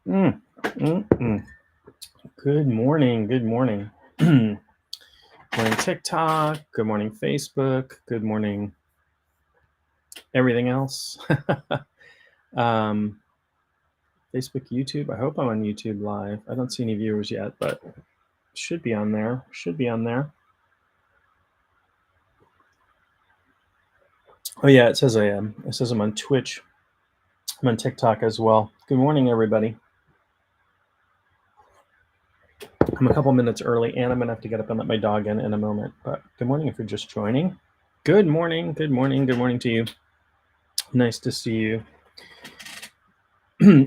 Mm, mm. Good morning. Good morning. Morning TikTok. Good morning Facebook. Good morning everything else. um, Facebook, YouTube. I hope I'm on YouTube live. I don't see any viewers yet, but should be on there. Should be on there. Oh yeah, it says I am. It says I'm on Twitch. I'm on TikTok as well. Good morning, everybody. I'm a couple minutes early, and I'm gonna have to get up and let my dog in a moment. But good morning if you're just joining. Good morning. Good morning. Good morning to you. Nice to see you.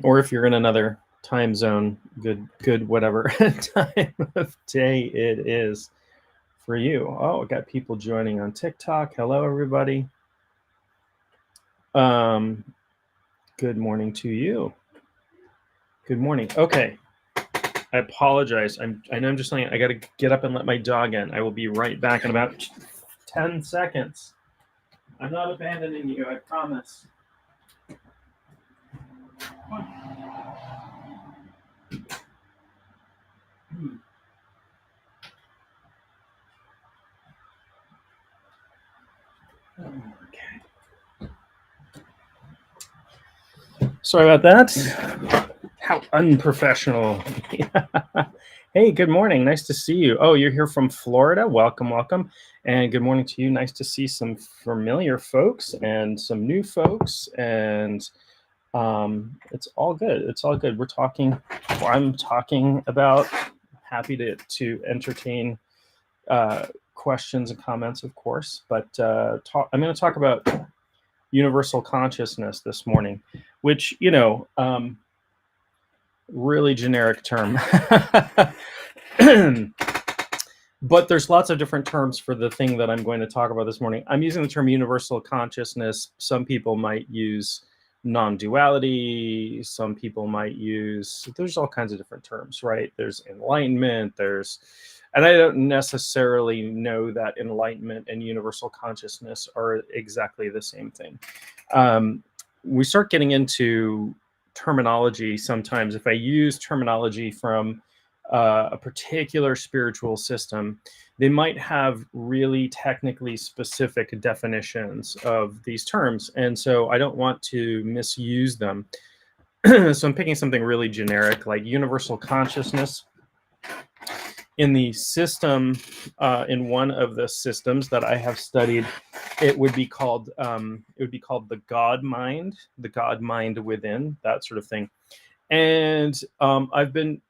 Or if you're in another time zone, good whatever time of day it is for you. Oh, I got people joining on TikTok. Hello, everybody. Good morning to you. Good morning. Okay. I apologize. I know I'm just saying I got to get up and let my dog in. I will be right back in about 10 seconds. I'm not abandoning you, I promise. Okay. Sorry about that. How unprofessional. Hey, good morning. Nice to see you. Oh, you're here from Florida. Welcome, welcome. And good morning to you. Nice to see some familiar folks and some new folks. And it's all good. It's all good. I'm talking about, happy to entertain questions and comments, of course. But I'm going to talk about universal consciousness this morning, which, really generic term. But there's lots of different terms for the thing that I'm going to talk about this morning. I'm using the term universal consciousness. Some people might use non-duality. Some people might there's all kinds of different terms, right? There's enlightenment, and I don't necessarily know that enlightenment and universal consciousness are exactly the same thing. We start getting into terminology sometimes. If I use terminology from a particular spiritual system, they might have really technically specific definitions of these terms. And so I don't want to misuse them. So I'm picking something really generic like universal consciousness. In the system, in one of the systems that I have studied, it would be called the God mind within, that sort of thing. And I've been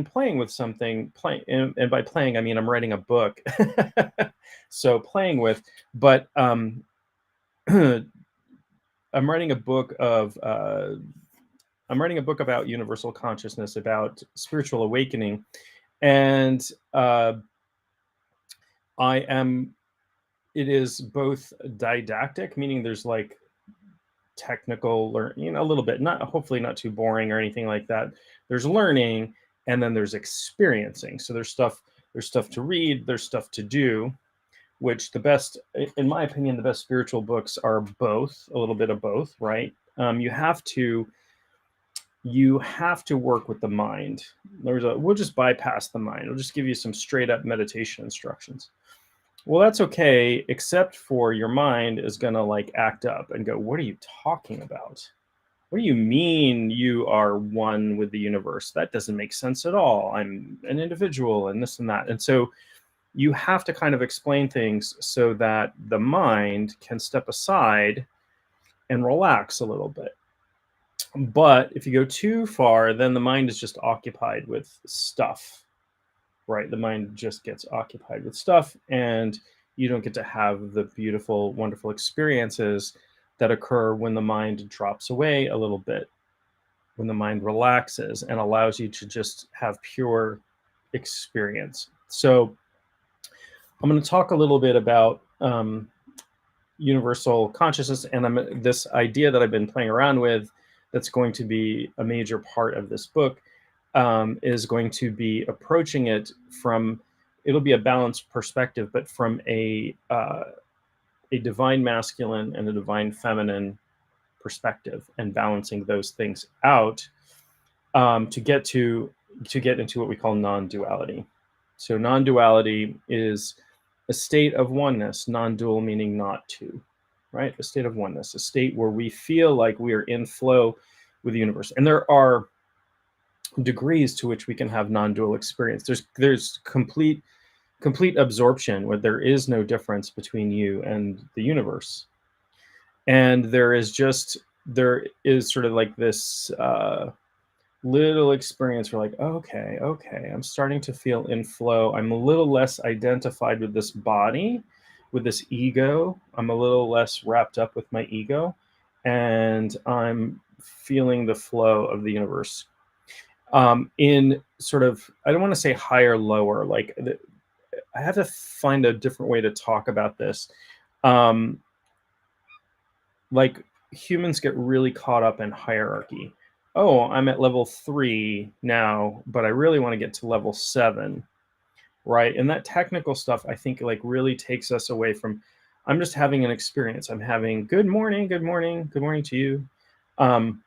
playing with something, and by playing I mean I'm writing a book. So playing with, but I'm writing a book about universal consciousness, about spiritual awakening, and it is both didactic, meaning there's like technical learning, a little bit, hopefully not too boring or anything like that. There's learning, and then there's experiencing. So there's stuff to read, there's stuff to do, which in my opinion, the best spiritual books are both, a little bit of both, right? You have to work with the mind. We'll just bypass the mind. We'll just give you some straight up meditation instructions. Well, that's okay, except for your mind is going to like act up and go, what are you talking about? What do you mean you are one with the universe? That doesn't make sense at all. I'm an individual and this and that. And so you have to kind of explain things so that the mind can step aside and relax a little bit. But if you go too far, then the mind is just occupied with stuff, right? The mind just gets occupied with stuff, and you don't get to have the beautiful, wonderful experiences that occur when the mind drops away a little bit, when the mind relaxes and allows you to just have pure experience. So I'm going to talk a little bit about universal consciousness, and this idea that I've been playing around with that's going to be a major part of this book is going to be approaching it from, it'll be a balanced perspective, but from a divine masculine and a divine feminine perspective, and balancing those things out to get into what we call non-duality. So non-duality is a state of oneness, non-dual meaning not two, right? A state of oneness, a state where we feel like we are in flow with the universe. And there are degrees to which we can have non-dual experience. There's complete absorption where there is no difference between you and the universe. And there is sort of like this little experience where like, okay, I'm starting to feel in flow. I'm a little less identified with this body, with this ego. I'm a little less wrapped up with my ego, and I'm feeling the flow of the universe. In sort of, I don't want to say higher, lower, like I have to find a different way to talk about this. Like humans get really caught up in hierarchy. Oh, I'm at level 3 now, but I really want to get to level 7, right? And that technical stuff, I think, like really takes us away from, I'm just having an experience. I'm having good morning to you. I'm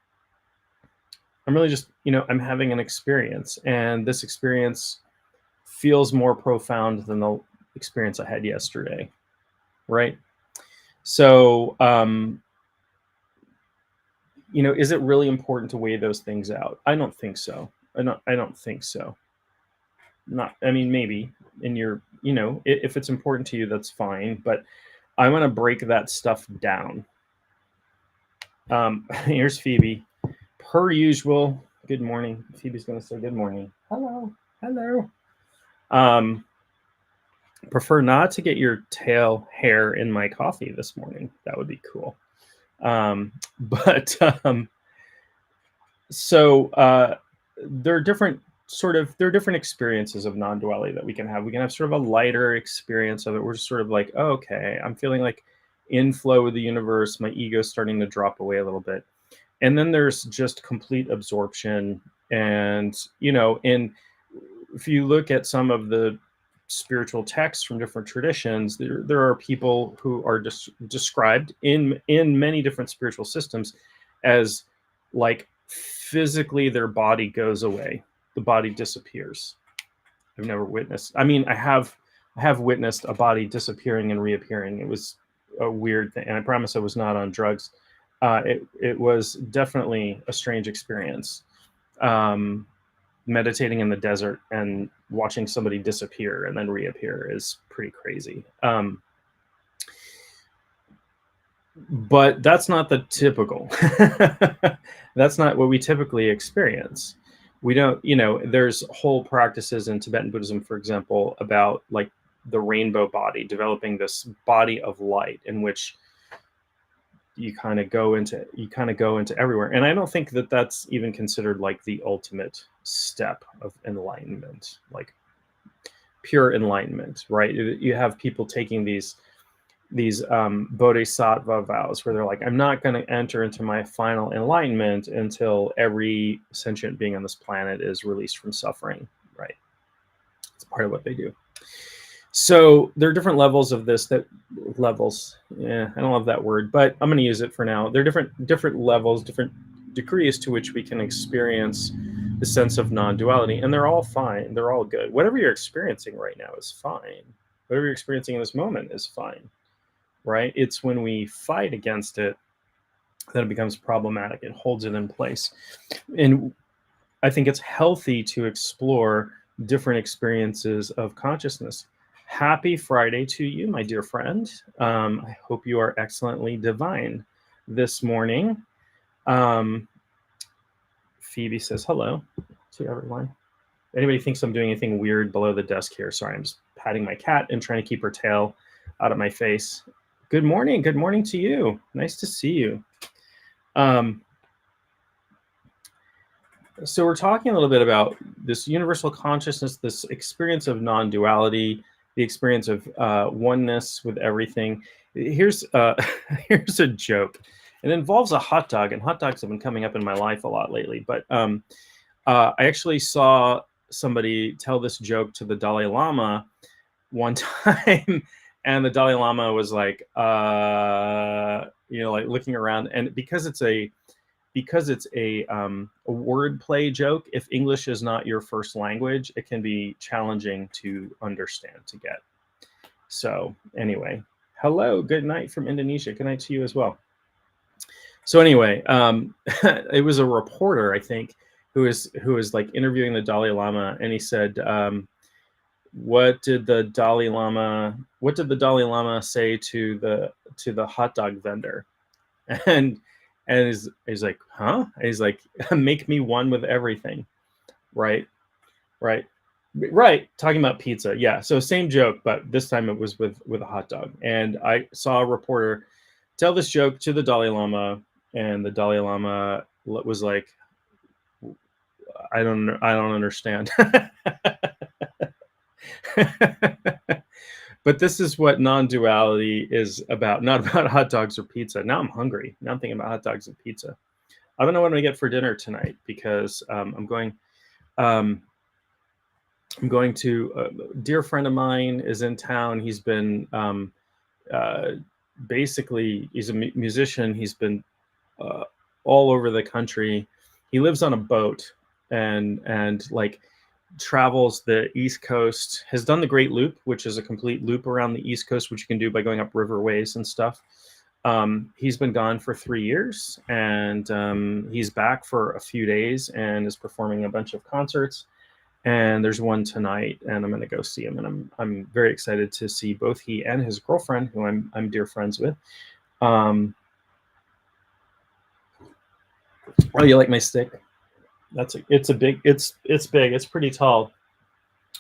really just, I'm having an experience, and this experience feels more profound than the experience I had yesterday, right? So, is it really important to weigh those things out? I don't think so. I don't think so. Maybe in your, if it's important to you, that's fine. But I want to break that stuff down. Here's Phoebe. Per usual, good morning. Phoebe's going to say good morning. Hello. Prefer not to get your tail hair in my coffee this morning. That would be cool. So there are different experiences of non-duality that we can have. We can have sort of a lighter experience of it. We're just sort of like, oh, okay, I'm feeling like in flow with the universe. My ego's starting to drop away a little bit. And then there's just complete absorption. And, if you look at some of the spiritual texts from different traditions, there are people who are described in many different spiritual systems as like physically their body goes away, the body disappears. I've never witnessed, I have witnessed a body disappearing and reappearing. It was a weird thing, and I promise I was not on drugs. It was definitely a strange experience. Meditating in the desert and watching somebody disappear and then reappear is pretty crazy. But that's not the typical. That's not what we typically experience. We don't, there's whole practices in Tibetan Buddhism, for example, about like the rainbow body, developing this body of light in which you kind of go into everywhere. And I don't think that that's even considered like the ultimate step of enlightenment, like pure enlightenment, right? You have people taking these bodhisattva vows where they're like, I'm not going to enter into my final enlightenment until every sentient being on this planet is released from suffering, right? It's part of what they do. So there are different levels of this. I don't love that word, but I'm going to use it for now. There are different levels, different degrees to which we can experience the sense of non-duality, and they're all fine. They're all good. Whatever you're experiencing right now is fine. Whatever you're experiencing in this moment is fine, right? It's when we fight against it that it becomes problematic. It holds it in place. And I think it's healthy to explore different experiences of consciousness. Happy Friday to you, my dear friend. I hope you are excellently divine this morning. Phoebe says hello to everyone. Anybody thinks I'm doing anything weird below the desk here? Sorry, I'm just patting my cat and trying to keep her tail out of my face. Good morning to you. Nice to see you. So we're talking a little bit about this universal consciousness, this experience of non-duality, the experience of oneness with everything. Here's a joke. It involves a hot dog, and hot dogs have been coming up in my life a lot lately. But I actually saw somebody tell this joke to the Dalai Lama one time, and the Dalai Lama was like, like looking around, and because it's a because it's a wordplay joke, if English is not your first language, it can be challenging to understand, to get. So anyway, hello, good night from Indonesia. Good night to you as well. So anyway, it was a reporter, I think, who was like interviewing the Dalai Lama, and he said, what did the Dalai Lama say to the hot dog vendor? And he's like, huh? And he's like, make me one with everything. Right. Talking about pizza. Yeah. So same joke, but this time it was with a hot dog. And I saw a reporter tell this joke to the Dalai Lama, and the Dalai Lama was like, I don't understand. But this is what non-duality is about, not about hot dogs or pizza. Now I'm hungry. Now I'm thinking about hot dogs and pizza. I don't know what I'm gonna get for dinner tonight, because I'm going to a dear friend of mine is in town. He's been basically, he's a musician. He's been all over the country. He lives on a boat and like travels the East Coast, has done the Great Loop, which is a complete loop around the East Coast, which you can do by going up riverways and stuff. He's been gone for 3 years, and he's back for a few days and is performing a bunch of concerts. And there's one tonight, and I'm going to go see him. And I'm very excited to see both he and his girlfriend, who I'm dear friends with. Oh, you like my stick? It's big. It's pretty tall.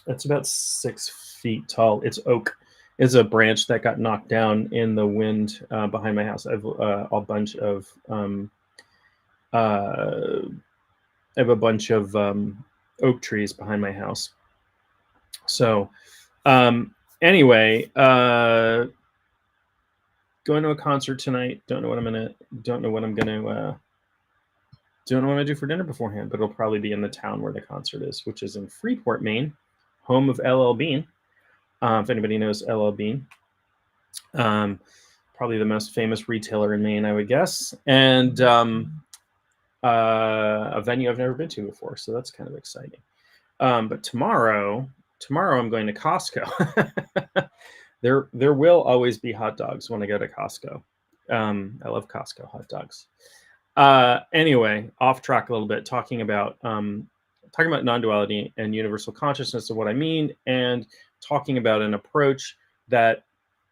It's about 6 feet tall. It's oak. It's a branch that got knocked down in the wind behind my house. I have a bunch of oak trees behind my house. So anyway, going to a concert tonight. Don't know what I'm gonna do for dinner beforehand, but it'll probably be in the town where the concert is, which is in Freeport, Maine, home of LL Bean. If anybody knows LL Bean, probably the most famous retailer in Maine, I would guess, and a venue I've never been to before, so that's kind of exciting. But tomorrow I'm going to Costco. There will always be hot dogs when I go to Costco. I love Costco hot dogs. Anyway, off track a little bit, talking about non-duality and universal consciousness of what I mean, and talking about an approach that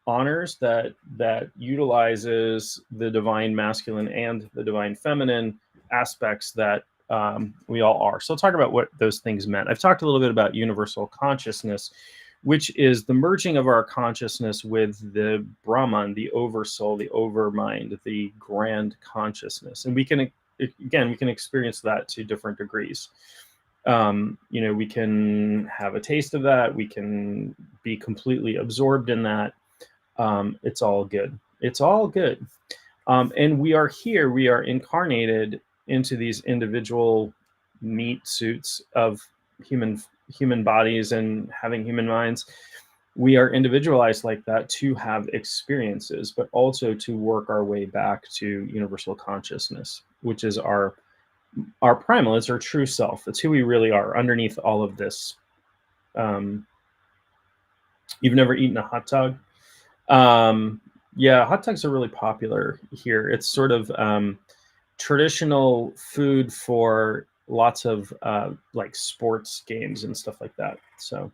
honors, that utilizes the divine masculine and the divine feminine aspects that we all are. So I'll talk about what those things meant. I've talked a little bit about universal consciousness, which is the merging of our consciousness with the Brahman, the oversoul, the overmind, the grand consciousness. And we can experience that to different degrees. We can have a taste of that. We can be completely absorbed in that. It's all good. It's all good. And we are here, we are incarnated into these individual meat suits of human bodies and having human minds. We are individualized like that to have experiences, but also to work our way back to universal consciousness, which is our primal, it's our true self. It's who we really are underneath all of this. You've never eaten a hot dog? Yeah, hot dogs are really popular here. It's sort of traditional food for lots of like sports games and stuff like that. So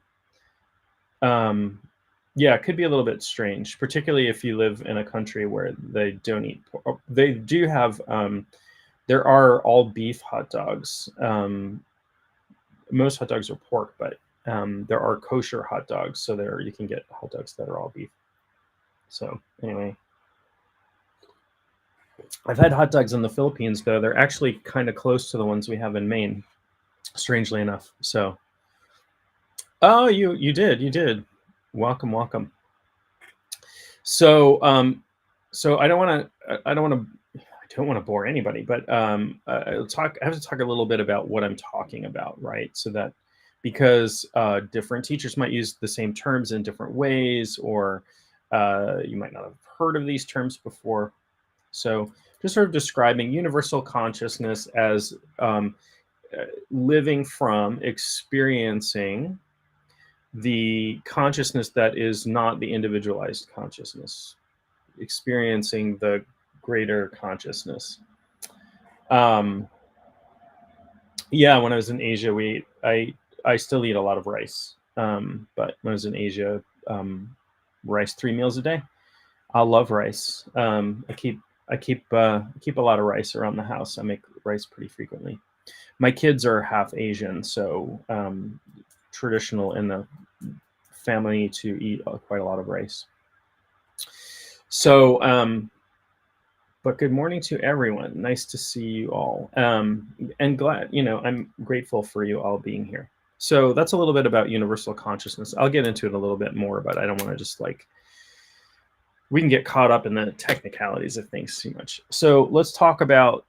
yeah, it could be a little bit strange, particularly if you live in a country where they don't eat pork. They do have there are all beef hot dogs. Most hot dogs are pork, but there are kosher hot dogs, so there you can get hot dogs that are all beef. So anyway, I've had hot dogs in the Philippines, though. They're actually kind of close to the ones we have in Maine, strangely enough. So, oh, you did. Welcome. So, so I don't want to bore anybody, but I have to talk a little bit about what I'm talking about, right? So that because different teachers might use the same terms in different ways, or you might not have heard of these terms before. So just sort of describing universal consciousness as living from, experiencing the consciousness that is not the individualized consciousness, experiencing the greater consciousness. Yeah, when I was in Asia, I still eat a lot of rice. But when I was in Asia, rice 3 meals a day. I love rice. I keep a lot of rice around the house. I make rice pretty frequently. My kids are half Asian, so traditional in the family to eat quite a lot of rice. So, but good morning to everyone. Nice to see you all. And glad, I'm grateful for you all being here. So that's a little bit about universal consciousness. I'll get into it a little bit more, but I don't want to just we can get caught up in the technicalities of things too much. So let's talk about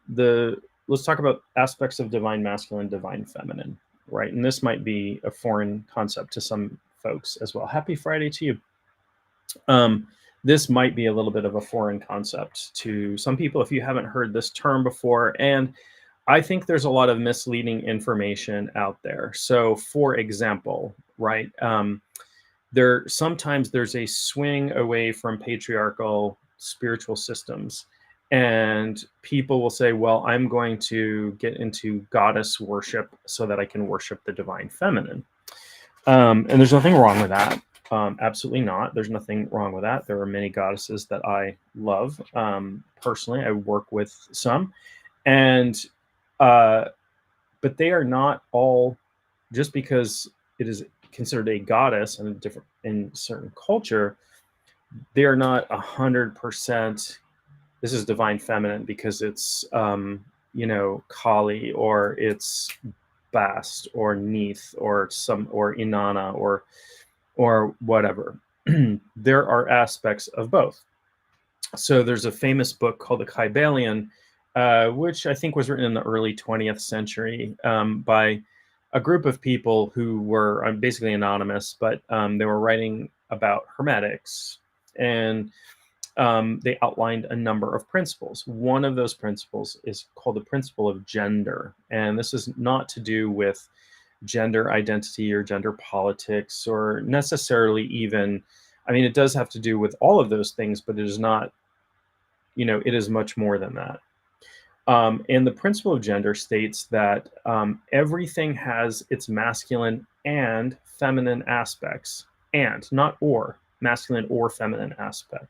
aspects of divine masculine, divine feminine, right? And this might be a foreign concept to some folks as well. Happy Friday to you. This might be a little bit of a foreign concept to some people if you haven't heard this term before. And I think there's a lot of misleading information out there. So for example, right, sometimes there's a swing away from patriarchal spiritual systems, and people will say, well, I'm going to get into goddess worship so that I can worship the divine feminine. And there's nothing wrong with that. Absolutely not. There's nothing wrong with that. There are many goddesses that I love. Personally, I work with some, and but they are not all, just because it is considered a goddess and in certain culture, they are not 100%. This is divine feminine because it's Kali, or it's Bast, or Neith, or Inanna, or whatever. There are aspects of both. So there's a famous book called the Kybalion, which I think was written in the early 20th century by a group of people who were basically anonymous, but they were writing about hermetics, and they outlined a number of principles. One of those principles is called the principle of gender, and this is not to do with gender identity or gender politics, or necessarily even, it does have to do with all of those things, but it is not, it is much more than that. And the principle of gender states that everything has its masculine and feminine aspects, and not or, masculine or feminine aspect.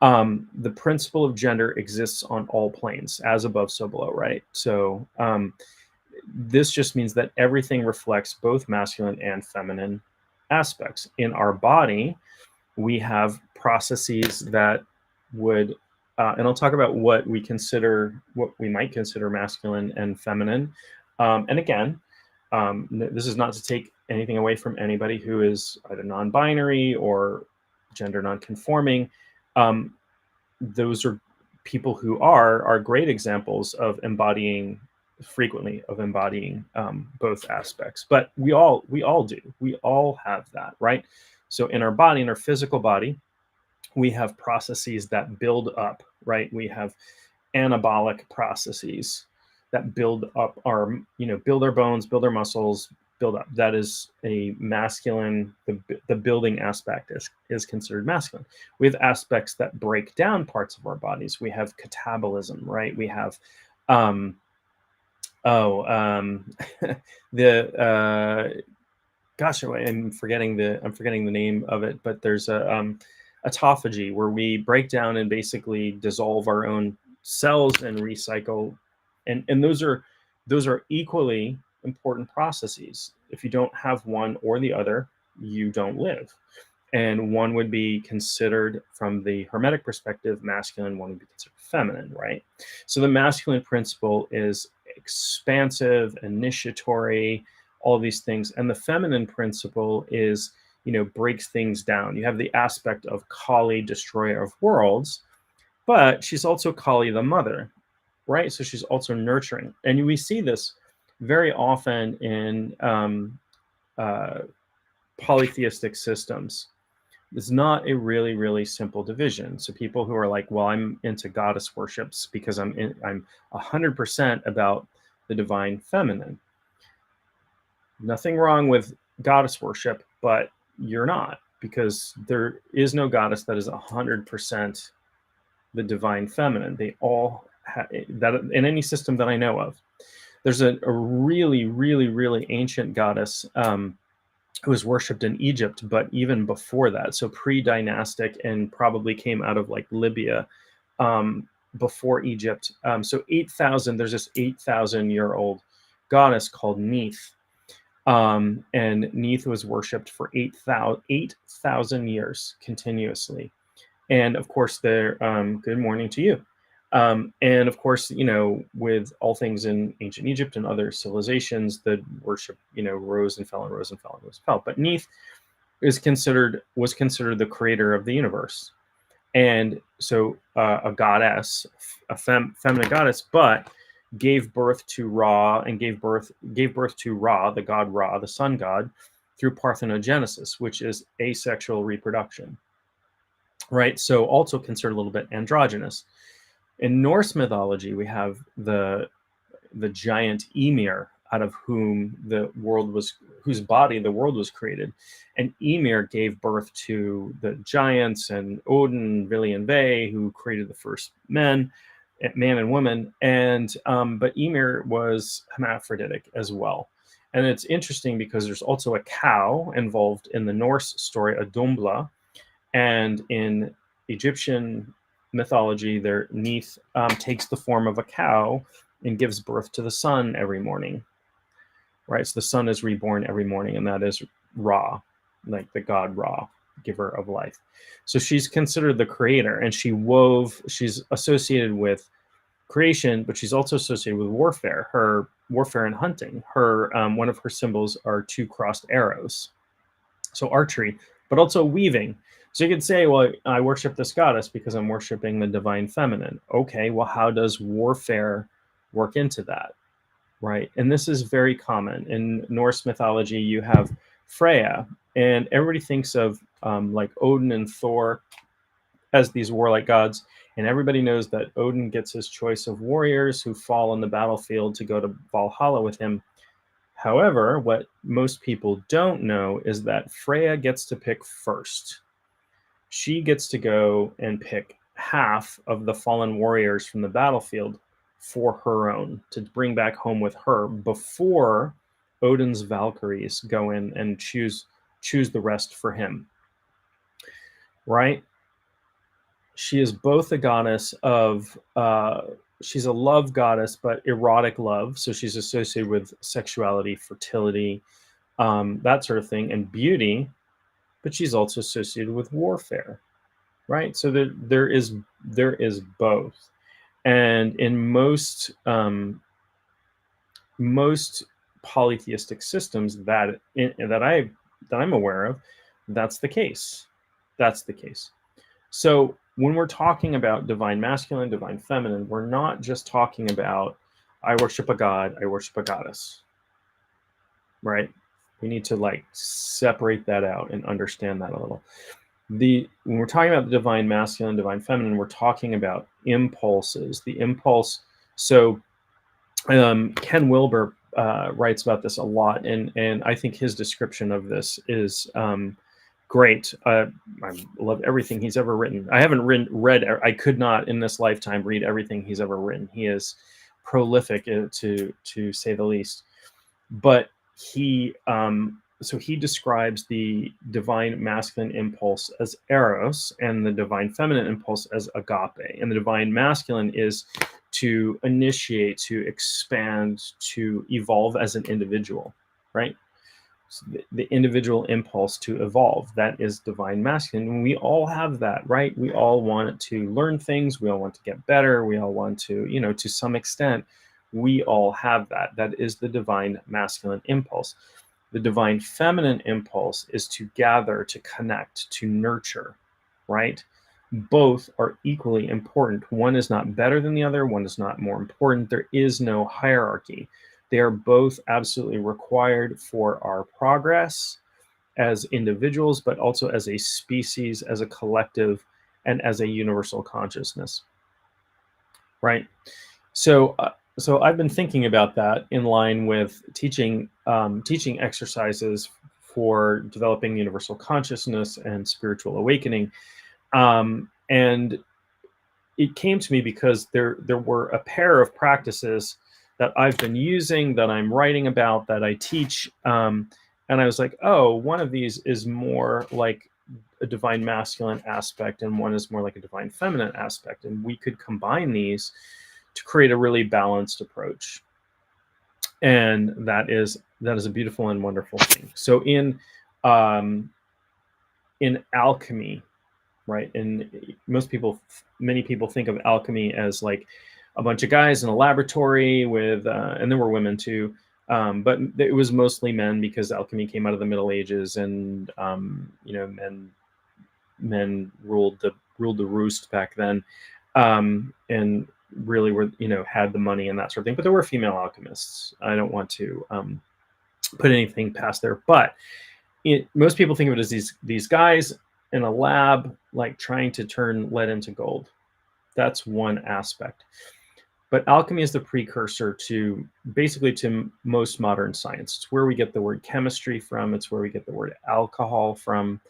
The principle of gender exists on all planes, as above, so below, right? So this just means that everything reflects both masculine and feminine aspects. In our body, we have processes that would and I'll talk about what we might consider masculine and feminine. And again, this is not to take anything away from anybody who is either non-binary or gender non-conforming. Those are people who are great examples of embodying both aspects. But we all do. We all have that, right? So in our body, in our physical body, we have processes that build up, right? We have anabolic processes that build up build our bones, build our muscles, build up. That is a masculine, the building aspect is considered masculine. We have aspects that break down parts of our bodies. We have catabolism, right? We have, gosh, I'm forgetting the name of it, but there's autophagy, where we break down and basically dissolve our own cells and recycle, and those are equally important processes. If you don't have one or the other, you don't live. And one would be considered, from the Hermetic perspective, masculine, one would be considered feminine, right? So the masculine principle is expansive, initiatory, all these things. And the feminine principle is, breaks things down. You have the aspect of Kali, destroyer of worlds, but she's also Kali, the mother, right? So she's also nurturing. And we see this very often in polytheistic systems, It's not a really, really simple division. So people who are like, well, I'm into goddess worships because I'm 100% about the divine feminine. Nothing wrong with goddess worship, but you're not, because there is no goddess that is 100% the divine feminine. They all that in any system that I know of. There's a really, really, really ancient goddess who was worshipped in Egypt, but even before that, so pre-dynastic, and probably came out of like Libya, before Egypt. So 8,000, there's this 8,000-year-old goddess called Neith. And Neith was worshipped for 8,000 years continuously. And of course, good morning to you. And of course, with all things in ancient Egypt and other civilizations, the worship, rose and fell and rose and fell and rose and fell. But Neith was considered the creator of the universe, and so a goddess, a feminine goddess, but gave birth to Ra, and gave birth to Ra, the god Ra, the sun god, through parthenogenesis, which is asexual reproduction. Right, so also considered a little bit androgynous. In Norse mythology, we have the giant Ymir, out of whose body the world was created, and Ymir gave birth to the giants and Odin, Vili and Ve, who created the first man and woman, and but Ymir was hermaphroditic as well. And it's interesting because there's also a cow involved in the Norse story, a Dumbla. And in Egyptian mythology, their Neith takes the form of a cow and gives birth to the sun every morning. Right, so the sun is reborn every morning, and that is Ra, like the god Ra, giver of life. So she's considered the creator, and she's associated with creation, but she's also associated with warfare. Her warfare and hunting. Her one of her symbols are two crossed arrows, so archery, but also weaving. So you could say, well, I worship this goddess because I'm worshiping the divine feminine. Okay, well, how does warfare work into that? Right, and this is very common in Norse mythology. You have Freya, and everybody thinks of like Odin and Thor as these warlike gods, and everybody knows that Odin gets his choice of warriors who fall on the battlefield to go to Valhalla with him. However, what most people don't know is that Freya gets to pick first. She gets to go and pick half of the fallen warriors from the battlefield for her own, to bring back home with her, before Odin's Valkyries go in and choose the rest for him. Right? She is both a goddess of she's a love goddess, but erotic love. So she's associated with sexuality, fertility, that sort of thing, and beauty. But she's also associated with warfare, right? So there is both. And in most polytheistic systems that I'm aware of, that's the case. That's the case. So when we're talking about divine masculine, divine feminine, we're not just talking about I worship a god, I worship a goddess, right? We need to like separate that out and understand that a little. When we're talking about the divine masculine, divine feminine, we're talking about impulses. The impulse. So Ken Wilber writes about this a lot, and I think his description of this is great. I love everything he's ever written. I haven't read. I could not in this lifetime read everything he's ever written. He is prolific, to say the least. But he describes the divine masculine impulse as eros, and the divine feminine impulse as agape. And the divine masculine is to initiate, to expand, to evolve as an individual, right? So the individual impulse to evolve, that is divine masculine. And we all have that, right? We all want to learn things. We all want to get better. We all want to, to some extent, we all have that. That is the divine masculine impulse. The divine feminine impulse is to gather, to connect, to nurture, right? Both are equally important. One is not better than the other. One is not more important. There is no hierarchy. They are both absolutely required for our progress as individuals, but also as a species, as a collective, and as a universal consciousness, right? So I've been thinking about that in line with teaching exercises for developing universal consciousness and spiritual awakening. And it came to me because there were a pair of practices that I've been using, that I'm writing about, that I teach, and I was like, oh, one of these is more like a divine masculine aspect, and one is more like a divine feminine aspect, and we could combine these to create a really balanced approach. And that is a beautiful and wonderful thing. So um, in alchemy, right? And many people think of alchemy as like a bunch of guys in a laboratory with, and there were women too, but it was mostly men, because alchemy came out of the Middle Ages, and men ruled the roost back then, and really were had the money and that sort of thing. But there were female alchemists. I don't want to put anything past there, but most people think of it as these guys in a lab, like trying to turn lead into gold. That's one aspect. But alchemy is the precursor to basically to most modern science. It's where we get the word chemistry from. It's where we get the word alcohol from.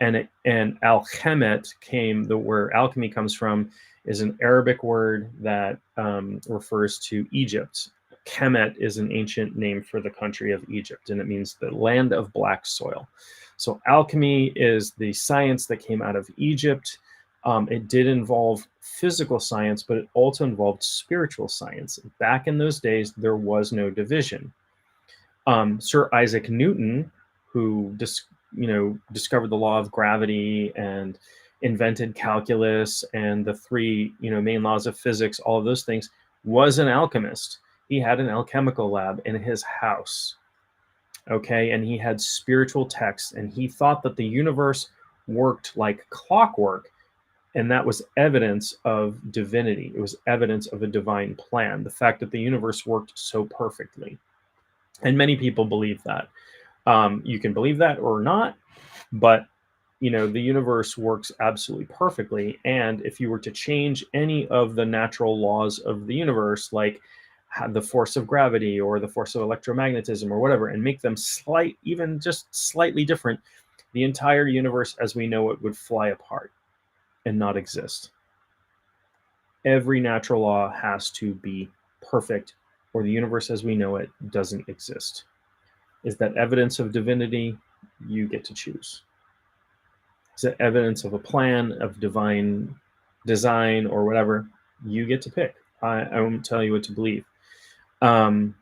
And alchemet where alchemy comes from is an Arabic word that refers to Egypt. Kemet is an ancient name for the country of Egypt, and it means the land of black soil. So alchemy is the science that came out of Egypt. It did involve physical science, but it also involved spiritual science. Back in those days, there was no division. Sir Isaac Newton, who discovered the law of gravity and invented calculus and the three main laws of physics, all of those things, was an alchemist. He had an alchemical lab in his house, okay? And he had spiritual texts, and he thought that the universe worked like clockwork, and that was evidence of divinity. It was evidence of a divine plan, the fact that the universe worked so perfectly. And many people believe that. You can believe that or not, but the universe works absolutely perfectly. And if you were to change any of the natural laws of the universe, like the force of gravity or the force of electromagnetism or whatever, and make them even just slightly different, the entire universe as we know it would fly apart and not exist. Every natural law has to be perfect, or the universe as we know it doesn't exist. Is that evidence of divinity? You get to choose. Is it evidence of a plan, of divine design, or whatever? You get to pick. I won't tell you what to believe. But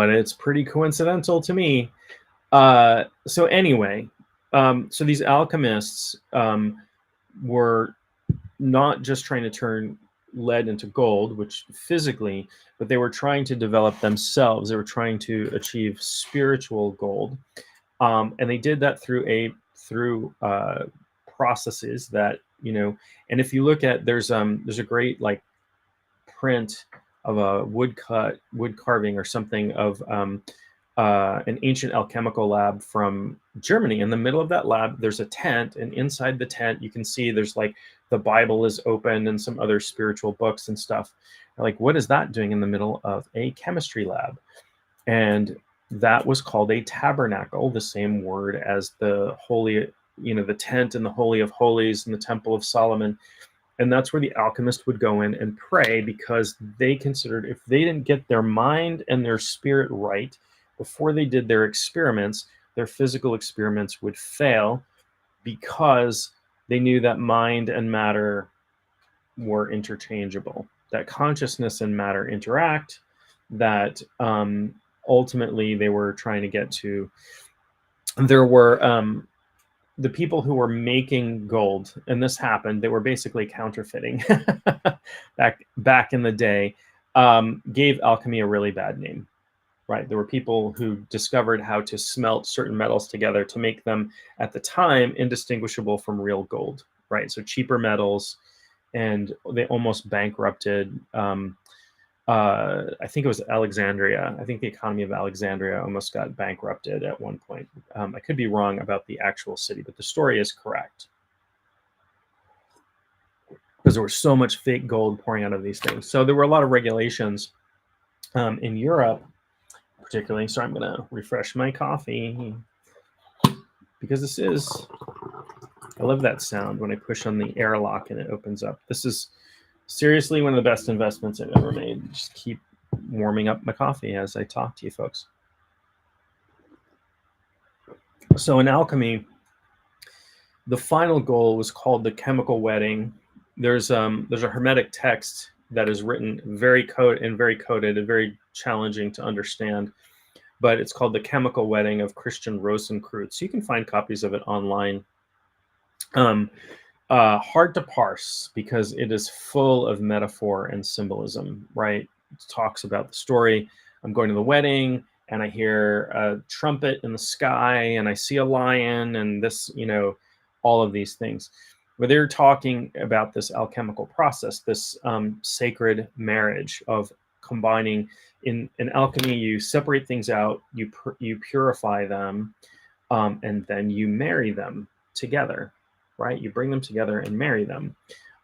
it's pretty coincidental to me. So anyway, so these alchemists were not just trying to turn lead into gold, which physically, but they were trying to develop themselves. They were trying to achieve spiritual gold, and they did that through processes that And if you look at there's a great like print of a wood carving or something of an ancient alchemical lab from Germany. In the middle of that lab, there's a tent, and inside the tent, you can see there's like the Bible is open and some other spiritual books and stuff. Like, what is that doing in the middle of a chemistry lab? And that was called a tabernacle, the same word as the holy, the tent and the Holy of Holies and the Temple of Solomon. And that's where the alchemist would go in and pray, because they considered if they didn't get their mind and their spirit right before they did their experiments, their physical experiments would fail, because they knew that mind and matter were interchangeable, that consciousness and matter interact, that ultimately they were trying to get to. There were the people who were making gold, and this happened, they were basically counterfeiting back in the day, gave alchemy a really bad name. Right, there were people who discovered how to smelt certain metals together to make them, at the time, indistinguishable from real gold. Right, so cheaper metals, and they almost bankrupted I think it was Alexandria. I think the economy of Alexandria almost got bankrupted at one point. I could be wrong about the actual city, but the story is correct. Because there was so much fake gold pouring out of these things. So there were a lot of regulations in Europe, particularly. So I'm going to refresh my coffee because this is, I love that sound when I push on the airlock and it opens up. This is seriously one of the best investments I've ever made. Just keep warming up my coffee as I talk to you folks. So in alchemy, the final goal was called the chemical wedding. There's a hermetic text that is written very coded and very challenging to understand, but it's called the Chemical Wedding of Christian Rosenkreutz. So you can find copies of it online. Hard to parse because it is full of metaphor and symbolism, right? It talks about the story. I'm going to the wedding and I hear a trumpet in the sky and I see a lion and this, all of these things. Where they're talking about this alchemical process, this sacred marriage of combining. In alchemy, you separate things out, you purify them, and then you marry them together, right? You bring them together and marry them.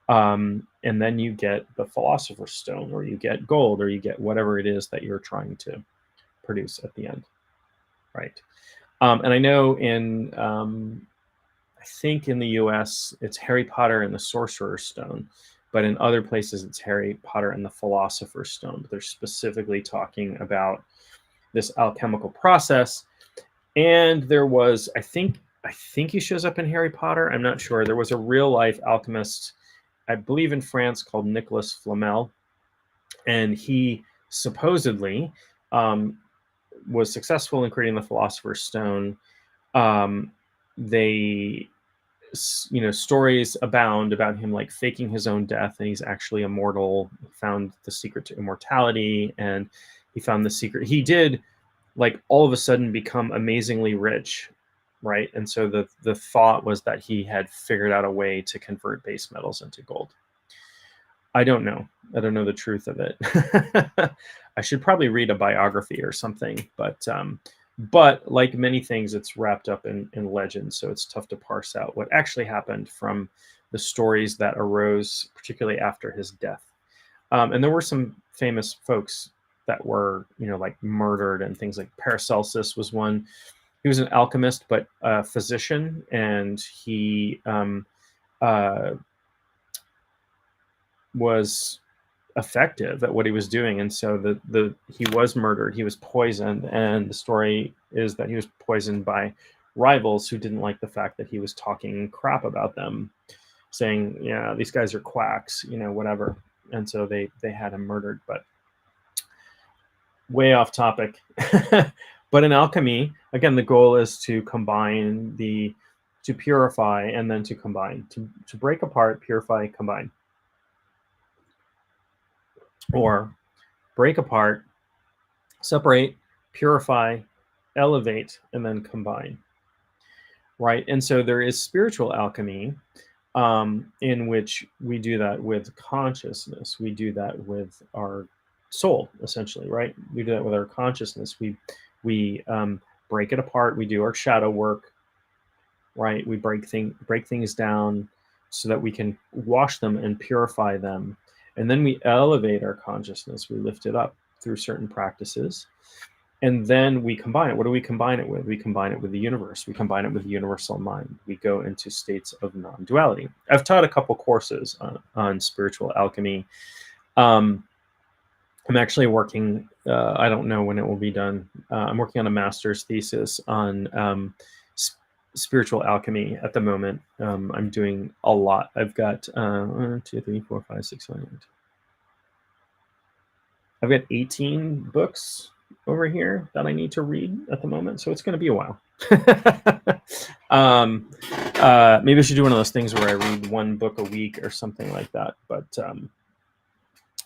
And then you get the philosopher's stone, or you get gold, or you get whatever it is that you're trying to produce at the end, right? And I know I think in the US, it's Harry Potter and the Sorcerer's Stone, but in other places, it's Harry Potter and the Philosopher's Stone. But they're specifically talking about this alchemical process. And there was, I think he shows up in Harry Potter. I'm not sure. There was a real life alchemist, I believe in France, called Nicolas Flamel. And he supposedly was successful in creating the Philosopher's Stone. Stories abound about him like faking his own death, and he's actually immortal. He found the secret to immortality, and he found the secret. He did like all of a sudden become amazingly rich, right? And so the thought was that he had figured out a way to convert base metals into gold. I don't know the truth of it. I should probably read a biography or something, but like many things, it's wrapped up in legend, so it's tough to parse out what actually happened from the stories that arose, particularly after his death. And there were some famous folks that were, like murdered and things. Like Paracelsus was one. He was an alchemist, but a physician, and he was effective at what he was doing, and so he was murdered. He was poisoned, and the story is that he was poisoned by rivals who didn't like the fact that he was talking crap about them, saying, "Yeah, these guys are quacks," whatever. And so they had him murdered. But way off topic. But in alchemy, again, the goal is to combine to purify and then to combine, to break apart, purify, combine. Or break apart, separate, purify, elevate, and then combine, right? And so there is spiritual alchemy, in which we do that with consciousness. We do that with our soul, essentially, right? We do that with our consciousness. We break it apart. We do our shadow work, right? We break things down so that we can wash them and purify them. And then we elevate our consciousness. We lift it up through certain practices. And then we combine it. What do we combine it with? We combine it with the universe. We combine it with the universal mind. We go into states of non-duality. I've taught a couple courses on spiritual alchemy. I'm actually working, I don't know when it will be done. I'm working on a master's thesis on spiritual alchemy at the moment. I'm doing a lot. I've got 1, 2, 3, 4, 5, 6, 7, 8. I've got 18 books over here that I need to read at the moment, so it's going to be a while. Maybe I should do one of those things where I read one book a week or something like that. But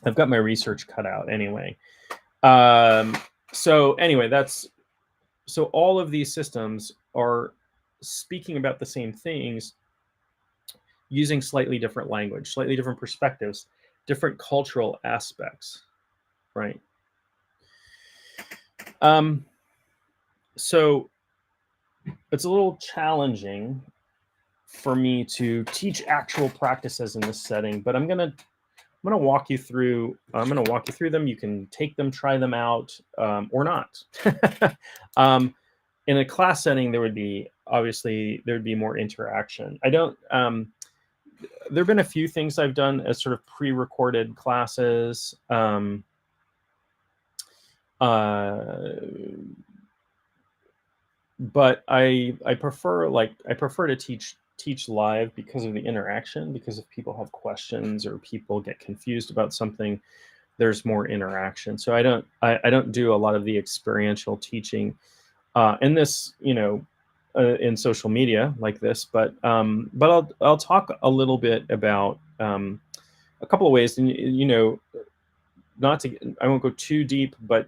I've got my research cut out anyway. So anyway, so all of these systems are speaking about the same things using slightly different language, slightly different perspectives, different cultural aspects, Right. So it's a little challenging for me to teach actual practices in this setting, but I'm gonna walk you through. I'm gonna walk you through them. You can take them, try them out, or not. um, in a class setting, there would be more interaction. I don't. There've been a few things I've done as sort of pre-recorded classes. Uh, but I prefer to teach live because of the interaction, because if people have questions or people get confused about something, there's more interaction. So I don't do a lot of the experiential teaching in this, in social media like this, but I'll talk a little bit about a couple of ways. And not to I won't go too deep, but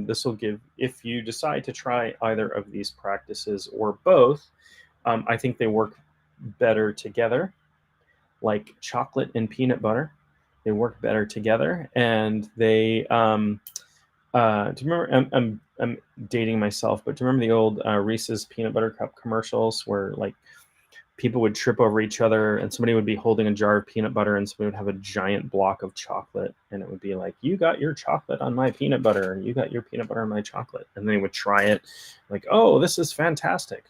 this will give, if you decide to try either of these practices or both, I think they work better together, like chocolate and peanut butter. They work better together, and they do you remember, I'm dating myself, but do you remember the old Reese's peanut butter cup commercials where like people would trip over each other and somebody would be holding a jar of peanut butter and somebody would have a giant block of chocolate, and it would be like, you got your chocolate on my peanut butter, and you got your peanut butter on my chocolate, and they would try it like, oh, this is fantastic.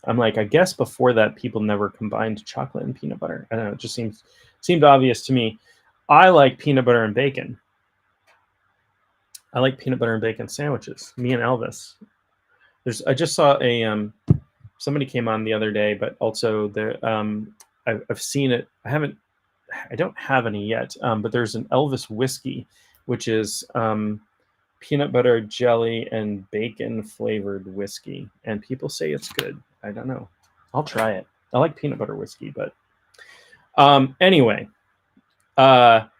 I'm like, I guess before that people never combined chocolate and peanut butter. I don't know, it just seemed obvious to me. I like peanut butter and bacon. I like peanut butter and bacon sandwiches. Me and Elvis. I just saw somebody came on the other day, but also there I've seen it. I don't have any yet, but there's an Elvis whiskey, which is peanut butter, jelly, and bacon flavored whiskey, and people say it's good. I don't know. I'll try it. I like peanut butter whiskey, but anyway, I'll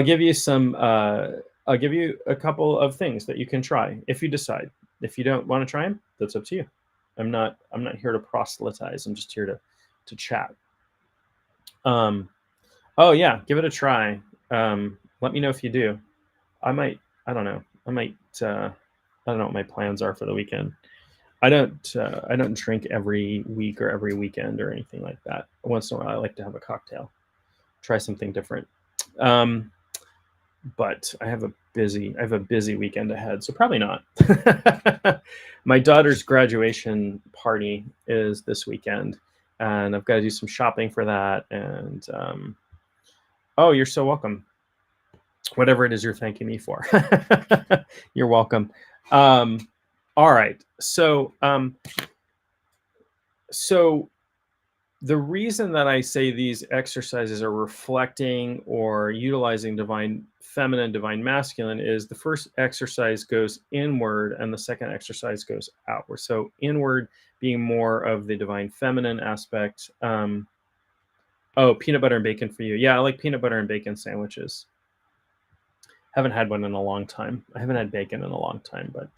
give you a couple of things that you can try if you decide. If you don't want to try them, that's up to you. I'm not here to proselytize. I'm just here to chat. Oh yeah, give it a try. Let me know if you do. I don't know. I don't know what my plans are for the weekend. I don't drink every week or every weekend or anything like that. Once in a while, I like to have a cocktail, try something different. But I have a busy weekend ahead, so probably not. My daughter's graduation party is this weekend, and I've got to do some shopping for that. And oh, you're so welcome. Whatever it is you're thanking me for, you're welcome. All right, so the reason that I say these exercises are reflecting or utilizing divine feminine, divine masculine is the first exercise goes inward and the second exercise goes outward. So inward being more of the divine feminine aspect. Oh, peanut butter and bacon for you. Yeah, I like peanut butter and bacon sandwiches. Haven't had one in a long time. I haven't had bacon in a long time, but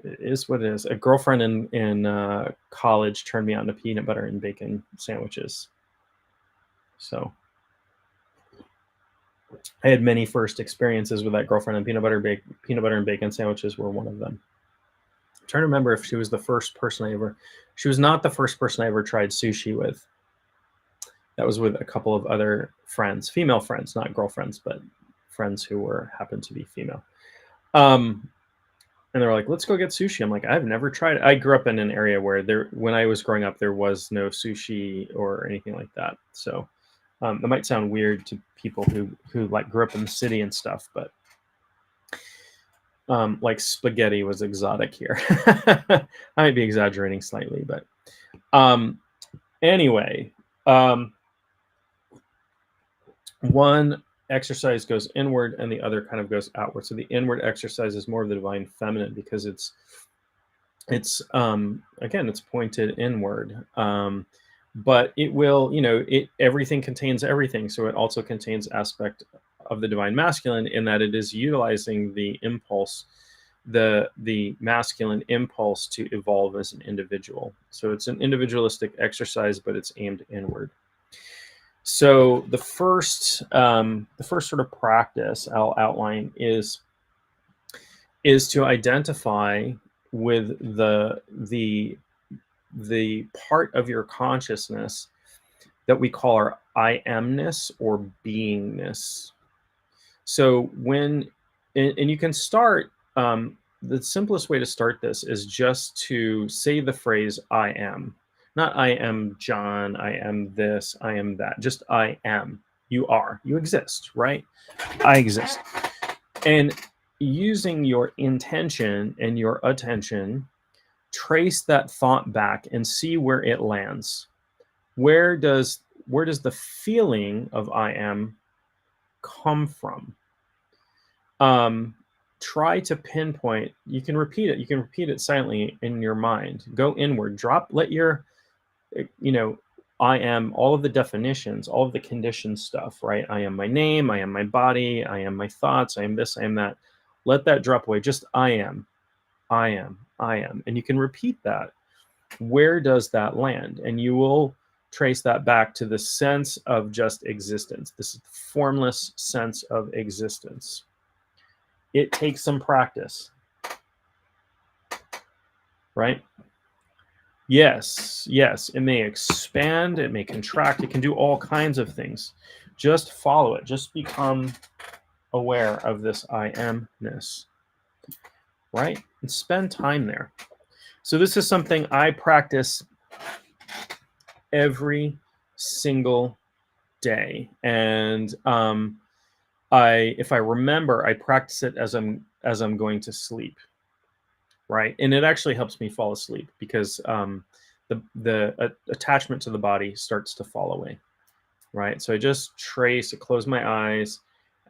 it is what it is. A girlfriend in college turned me on to peanut butter and bacon sandwiches. So I had many first experiences with that girlfriend, and peanut butter and bacon sandwiches were one of them. I'm trying to remember if she was the first person she was not the first person I ever tried sushi with. That was with a couple of other friends, female friends, not girlfriends, but friends who happened to be female. And they're like, let's go get sushi. I'm like, I've never tried it. I grew up in an area where when I was growing up, there was no sushi or anything like that. So that might sound weird to people who like grew up in the city and stuff, but like spaghetti was exotic here. I might be exaggerating slightly, but anyway, one exercise goes inward and the other kind of goes outward. So the inward exercise is more of the divine feminine because it's again, it's pointed inward. But it will, everything contains everything. So it also contains aspect of the divine masculine in that it is utilizing the impulse, the masculine impulse to evolve as an individual. So it's an individualistic exercise, but it's aimed inward. So the first sort of practice I'll outline is to identify with the part of your consciousness that we call our I amness or beingness. So and you can start, the simplest way to start this is just to say the phrase I am. Not I am John, I am this, I am that. Just I am. You are. You exist, right? I exist. And using your intention and your attention, trace that thought back and see where it lands. Where does the feeling of I am come from? Try to pinpoint. You can repeat it. You can repeat it silently in your mind. Go inward. Let your, I am, all of the definitions, all of the conditioned stuff, right? I am my name. I am my body. I am my thoughts. I am this. I am that. Let that drop away. Just I am. I am. I am. And you can repeat that. Where does that land? And you will trace that back to the sense of just existence, this formless sense of existence. It takes some practice, right? Yes, it may expand, it may contract, it can do all kinds of things. Just follow it. Just become aware of this I amness, right? And spend time there. So this is something I practice every single day, and if I remember, I practice it as I'm going to sleep, right? And it actually helps me fall asleep because the attachment to the body starts to fall away, right? So I just close my eyes,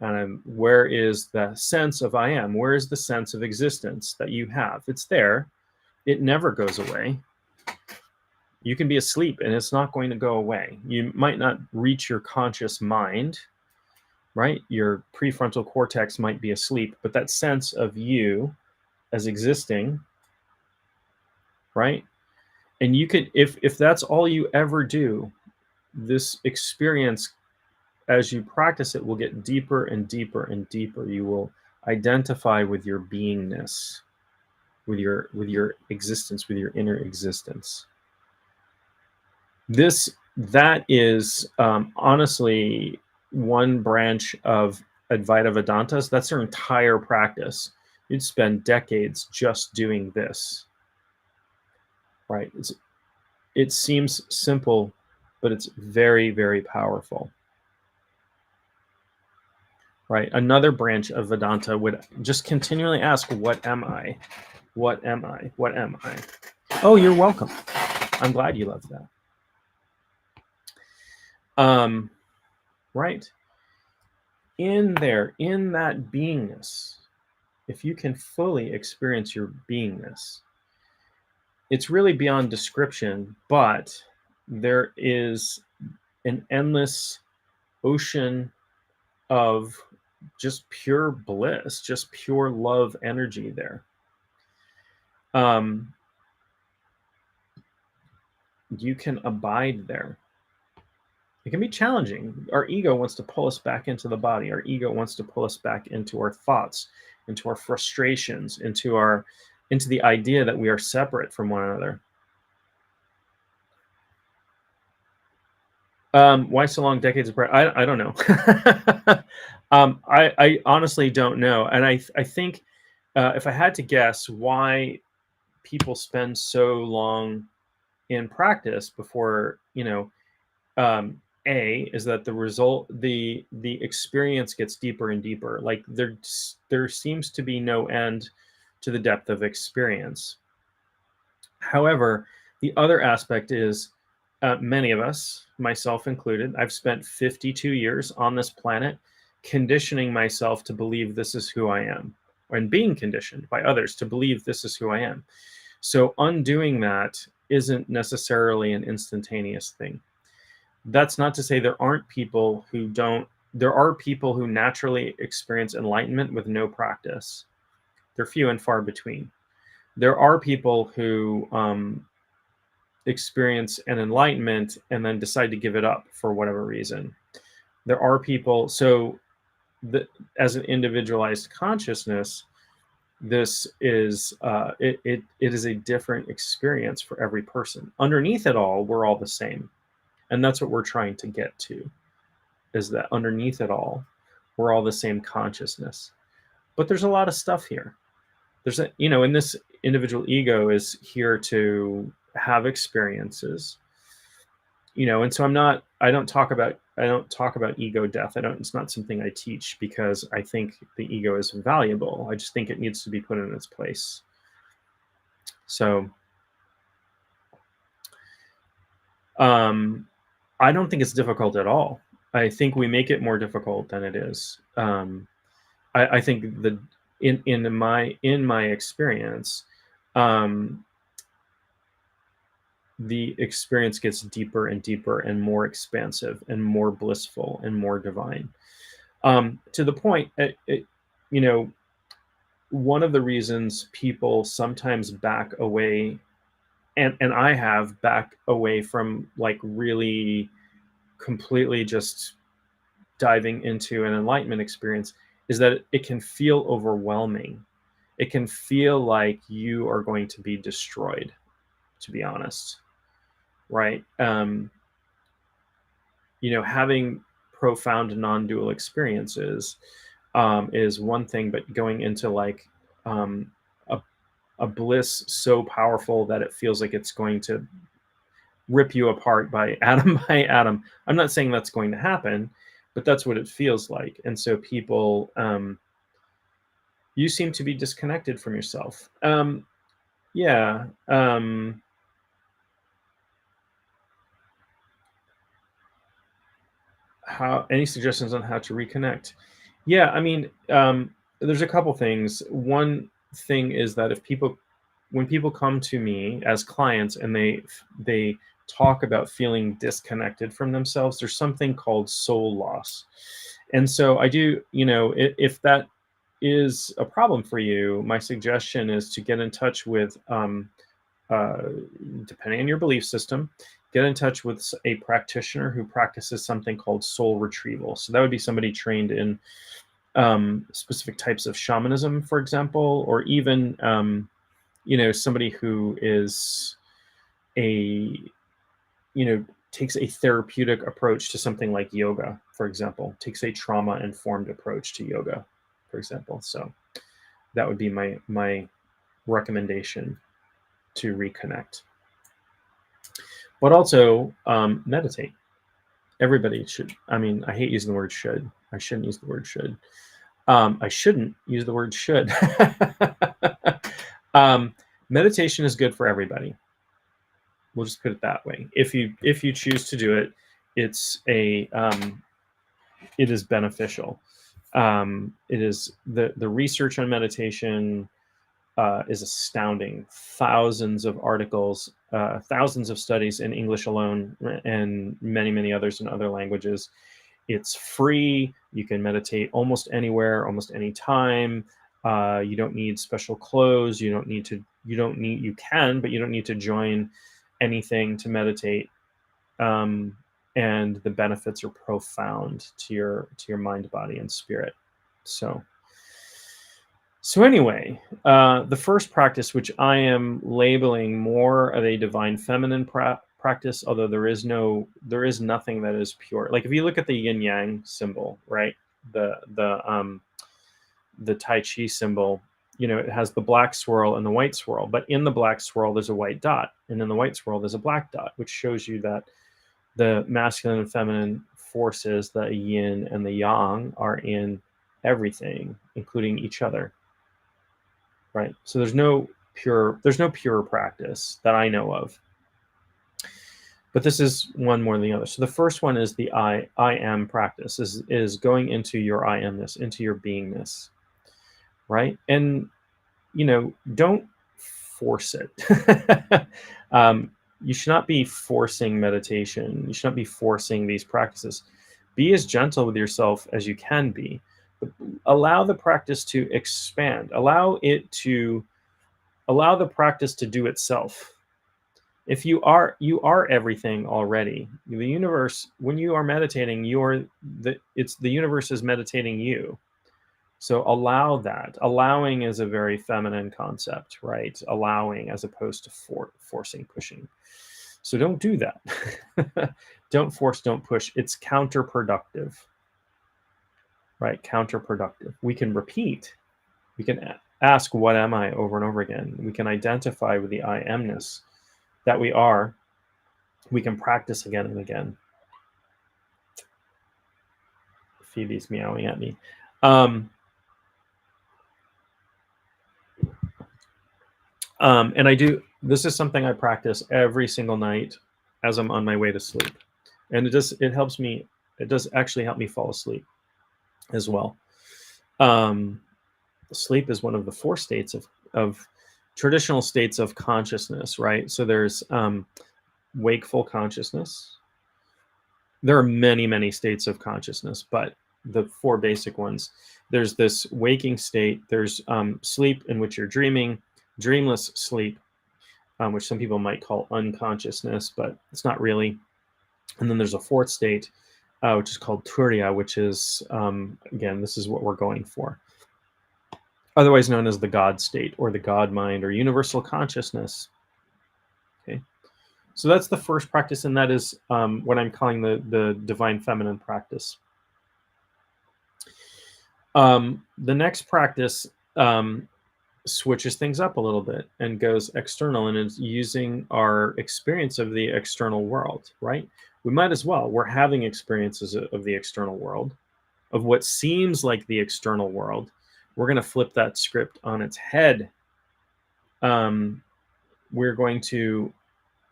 and where is the sense of I am? Where is the sense of existence that you have? It's there. It never goes away. You can be asleep and it's not going to go away. You might not reach your conscious mind, right? Your prefrontal cortex might be asleep, but that sense of you as existing, right? And you could, if that's all you ever do, this experience, as you practice it, will get deeper and deeper and deeper. You will identify with your beingness, with your existence, with your inner existence. That is honestly one branch of Advaita Vedantas. That's their entire practice. You'd spend decades just doing this, right? It seems simple, but it's very, very powerful, right? Another branch of Vedanta would just continually ask, what am I? What am I? What am I? Oh, you're welcome. I'm glad you love that. Right? In that beingness, if you can fully experience your beingness, it's really beyond description, but there is an endless ocean of just pure bliss, just pure love energy there. You can abide there. It can be challenging. Our ego wants to pull us back into the body. Our ego wants to pull us back into our thoughts, into our frustrations, into the idea that we are separate from one another. Why so long? Decades of prayer? I don't know. I honestly don't know. And I think if I had to guess why people spend so long in practice before, is that the experience gets deeper and deeper. Like there seems to be no end to the depth of experience. However, the other aspect is many of us, myself included, I've spent 52 years on this planet conditioning myself to believe this is who I am, and being conditioned by others to believe this is who I am. So undoing that isn't necessarily an instantaneous thing. That's not to say there aren't people who don't. There are people who naturally experience enlightenment with no practice. They're few and far between. There are people who experience an enlightenment and then decide to give it up for whatever reason. There are people, so as an individualized consciousness, this is it is a different experience for every person. Underneath it all, we're all the same, and that's what we're trying to get to, is that underneath it all, we're all the same consciousness. But there's a lot of stuff here. There's a, and this individual ego is here to have experiences, and so I don't talk about ego death. It's not something I teach, because I think the ego is valuable. I just think it needs to be put in its place. So I don't think it's difficult at all. I think we make it more difficult than it is. I think in my experience, the experience gets deeper and deeper and more expansive and more blissful and more divine. To the point, one of the reasons people sometimes back away, and I have backed away from like really completely just diving into an enlightenment experience, is that it can feel overwhelming. It can feel like you are going to be destroyed, to be honest. Right? Having profound non-dual experiences is one thing, but going into like a bliss so powerful that it feels like it's going to rip you apart by atom by atom. I'm not saying that's going to happen, but that's what it feels like. And so people, you seem to be disconnected from yourself. Yeah. Any suggestions on how to reconnect? Yeah, I mean, there's a couple things. One thing is that when people come to me as clients and they talk about feeling disconnected from themselves, there's something called soul loss. And so I do, if that is a problem for you, my suggestion is to get in touch with, depending on your belief system, get in touch with a practitioner who practices something called soul retrieval. So that would be somebody trained in specific types of shamanism, for example, or even, somebody who is takes a therapeutic approach to something like yoga, for example, takes a trauma-informed approach to yoga, for example. So that would be my recommendation to reconnect. But also meditate. Everybody should. I mean, I hate using the word should. I shouldn't use the word should. I shouldn't use the word should. Meditation is good for everybody. We'll just put it that way. If you choose to do it, it is beneficial. It is the research on meditation is astounding. Thousands of articles, thousands of studies in English alone, and many, many others in other languages. It's free. You can meditate almost anywhere, almost any time. You don't need special clothes. You can, but you don't need to join anything to meditate. And the benefits are profound to your mind, body, and spirit. So anyway, the first practice, which I am labeling more of a divine feminine practice, although there is nothing that is pure. Like if you look at the yin yang symbol, right? The Tai Chi symbol, it has the black swirl and the white swirl, but in the black swirl there's a white dot, and in the white swirl there's a black dot, which shows you that the masculine and feminine forces, the yin and the yang, are in everything, including each other. Right. So there's no pure practice that I know of. But this is one more than the other. So the first one is the I am practice, is going into your I amness, into your beingness. Right? And don't force it. You should not be forcing meditation. You should not be forcing these practices. Be as gentle with yourself as you can be. Allow the practice to expand. Allow the practice to do itself. If you are everything already. The universe, when you are meditating, the universe is meditating you. So allow that. Allowing is a very feminine concept, right? Allowing as opposed to forcing, pushing. So don't do that. Don't force, don't push. It's counterproductive, right? Counterproductive. We can repeat. We can ask, what am I, over and over again. We can identify with the I amness that we are. We can practice again and again. Phoebe's meowing at me. And I do, this is something I practice every single night as I'm on my way to sleep. And it helps me, it does actually help me fall asleep as well. Sleep is one of the four states of traditional states of consciousness, right? So there's wakeful consciousness. There are many, many states of consciousness, but the four basic ones. There's this waking state. There's sleep in which you're dreaming, dreamless sleep, which some people might call unconsciousness, but it's not really. And then there's a fourth state, which is called turiya, which is, again, this is what we're going for. Otherwise known as the God state or the God mind or universal consciousness. Okay. So that's the first practice, and that is what I'm calling the divine feminine practice. The next practice switches things up a little bit and goes external, and is using our experience of the external world, right? We might as well. We're having experiences of the external world, of what seems like the external world. We're going to flip that script on its head. We're going to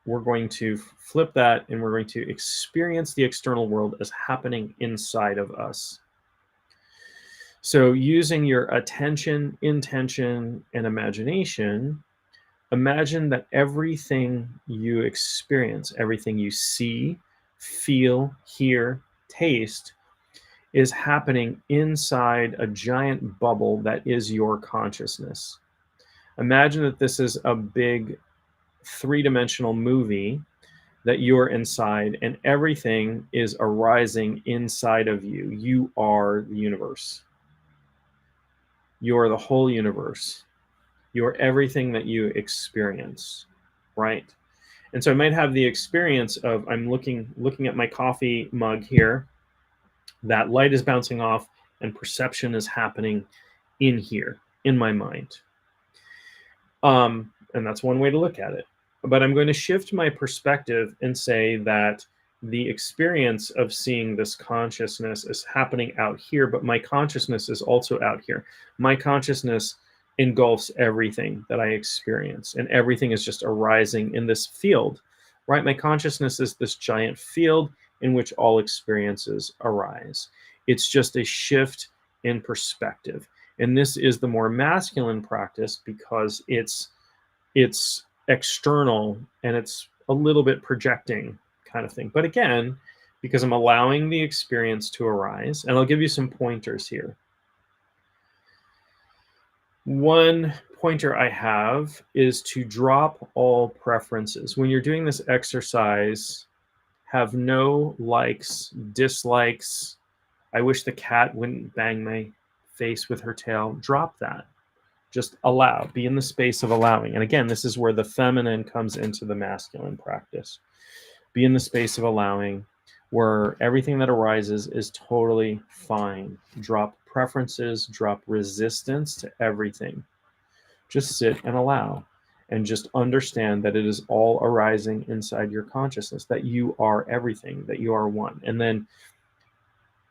flip that, and we're going to experience the external world as happening inside of us. So using your attention, intention, and imagination, imagine that everything you experience, everything you see, feel, hear, taste, is happening inside a giant bubble that is your consciousness. Imagine that this is a big three-dimensional movie that you're inside, and everything is arising inside of you. You are the universe. You are the whole universe. You are everything that you experience, right? And so I might have the experience of, I'm looking at my coffee mug here, that light is bouncing off, and perception is happening in here, in my mind. And that's one way to look at it. But I'm going to shift my perspective and say that the experience of seeing this consciousness is happening out here, but my consciousness is also out here. My consciousness engulfs everything that I experience, and everything is just arising in this field, right? My consciousness is this giant field in which all experiences arise. It's just a shift in perspective. And this is the more masculine practice because it's external and it's a little bit projecting kind of thing. But again, because I'm allowing the experience to arise, and I'll give you some pointers here. One pointer I have is to drop all preferences. When you're doing this exercise, have no likes, dislikes. I wish the cat wouldn't bang my face with her tail. Drop that. Just allow. Be in the space of allowing. And again, this is where the feminine comes into the masculine practice. Be in the space of allowing, where everything that arises is totally fine. Drop preferences, drop resistance to everything. Just sit and allow, and just understand that it is all arising inside your consciousness, that you are everything, that you are one. And then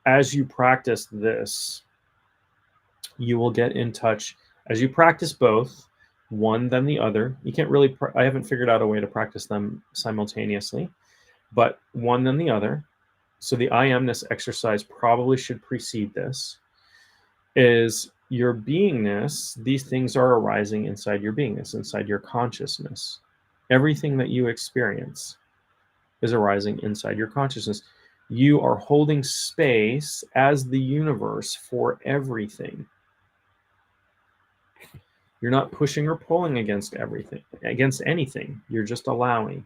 as you practice this, you will get in touch. As you practice both, one then the other, you can't really, I haven't figured out a way to practice them simultaneously, but one then the other. So the I amness exercise probably should precede this, is your beingness. These things are arising inside your beingness, inside your consciousness. Everything that you experience is arising inside your consciousness. You are holding space as the universe for everything. You're not pushing or pulling against everything, against anything. You're just allowing.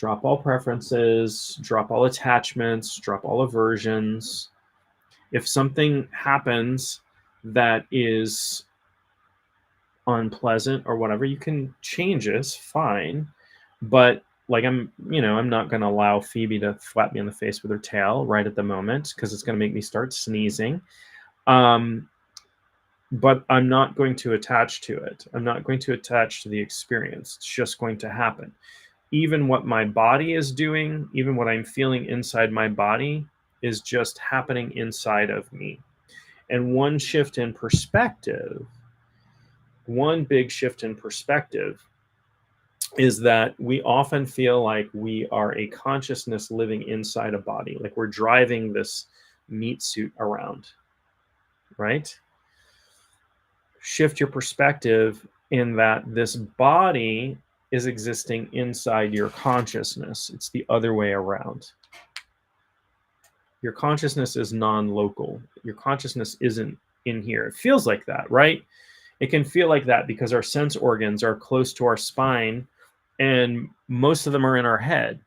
Drop all preferences, drop all attachments, drop all aversions. If something happens that is unpleasant or whatever, you can change it, fine. But like I'm not going to allow Phoebe to slap me in the face with her tail right at the moment, because it's going to make me start sneezing. But I'm not going to attach to it. I'm not going to attach to the experience. It's just going to happen. Even what my body is doing, even what I'm feeling inside my body, is just happening inside of me. And one big shift in perspective is that we often feel like we are a consciousness living inside a body, like we're driving this meat suit around, right? Shift your perspective in that this body is existing inside your consciousness. It's the other way around. Your consciousness is non-local. Your consciousness isn't in here. It feels like that, right? It can feel like that because our sense organs are close to our spine, and most of them are in our head,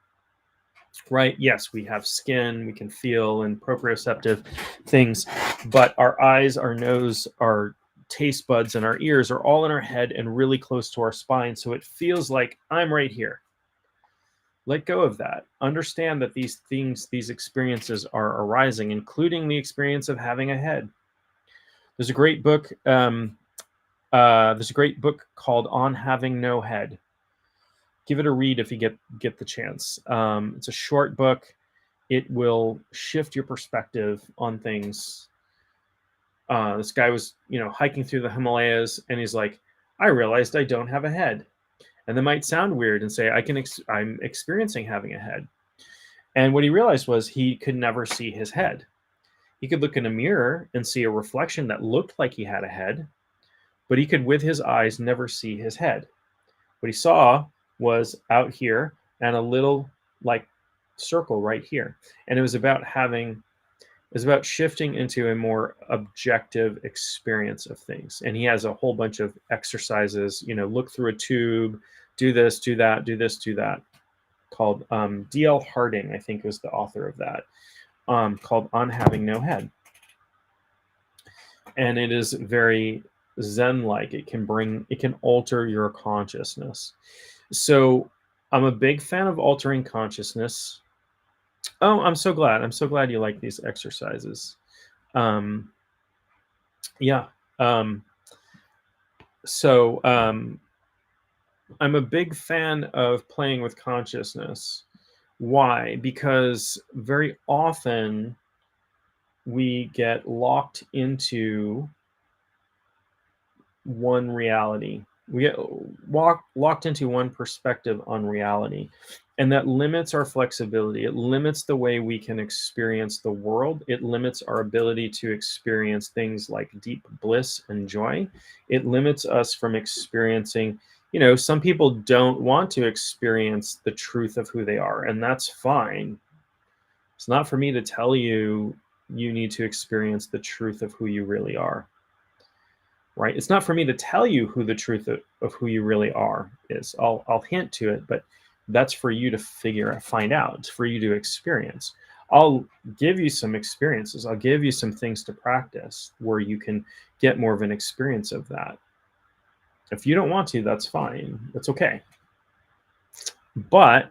right? Yes, we have skin, we can feel, and proprioceptive things, but our eyes, our nose, our taste buds, and our ears are all in our head and really close to our spine. So it feels like I'm right here. Let go of that. Understand that these things, these experiences are arising, including the experience of having a head. There's a great book. There's a great book called On Having No Head. Give it a read if you get the chance. It's a short book. It will shift your perspective on things. This guy was, hiking through the Himalayas, and he's like, I realized I don't have a head. And that might sound weird and say, I'm experiencing having a head. And what he realized was he could never see his head. He could look in a mirror and see a reflection that looked like he had a head, but he could, with his eyes, never see his head. What he saw was out here and a little like circle right here. And it was about shifting into a more objective experience of things. And he has a whole bunch of exercises, look through a tube, do this, do that, do this, do that, called D.L. Harding, I think, was the author of that, called On Having No Head. And it is very Zen-like. It can alter your consciousness. So I'm a big fan of altering consciousness. Oh, I'm so glad. I'm so glad you like these exercises. Yeah. So I'm a big fan of playing with consciousness. Why? Because very often we get locked into one reality. We get locked into one perspective on reality, and that limits our flexibility. It limits the way we can experience the world. It limits our ability to experience things like deep bliss and joy. It limits us from experiencing, some people don't want to experience the truth of who they are, and that's fine. It's not for me to tell you need to experience the truth of who you really are. Right? It's not for me to tell you who the truth of who you really are is. I'll hint to it, but that's for you to find out. It's for you to experience. I'll give you some experiences. I'll give you some things to practice where you can get more of an experience of that. If you don't want to, that's fine. That's okay. But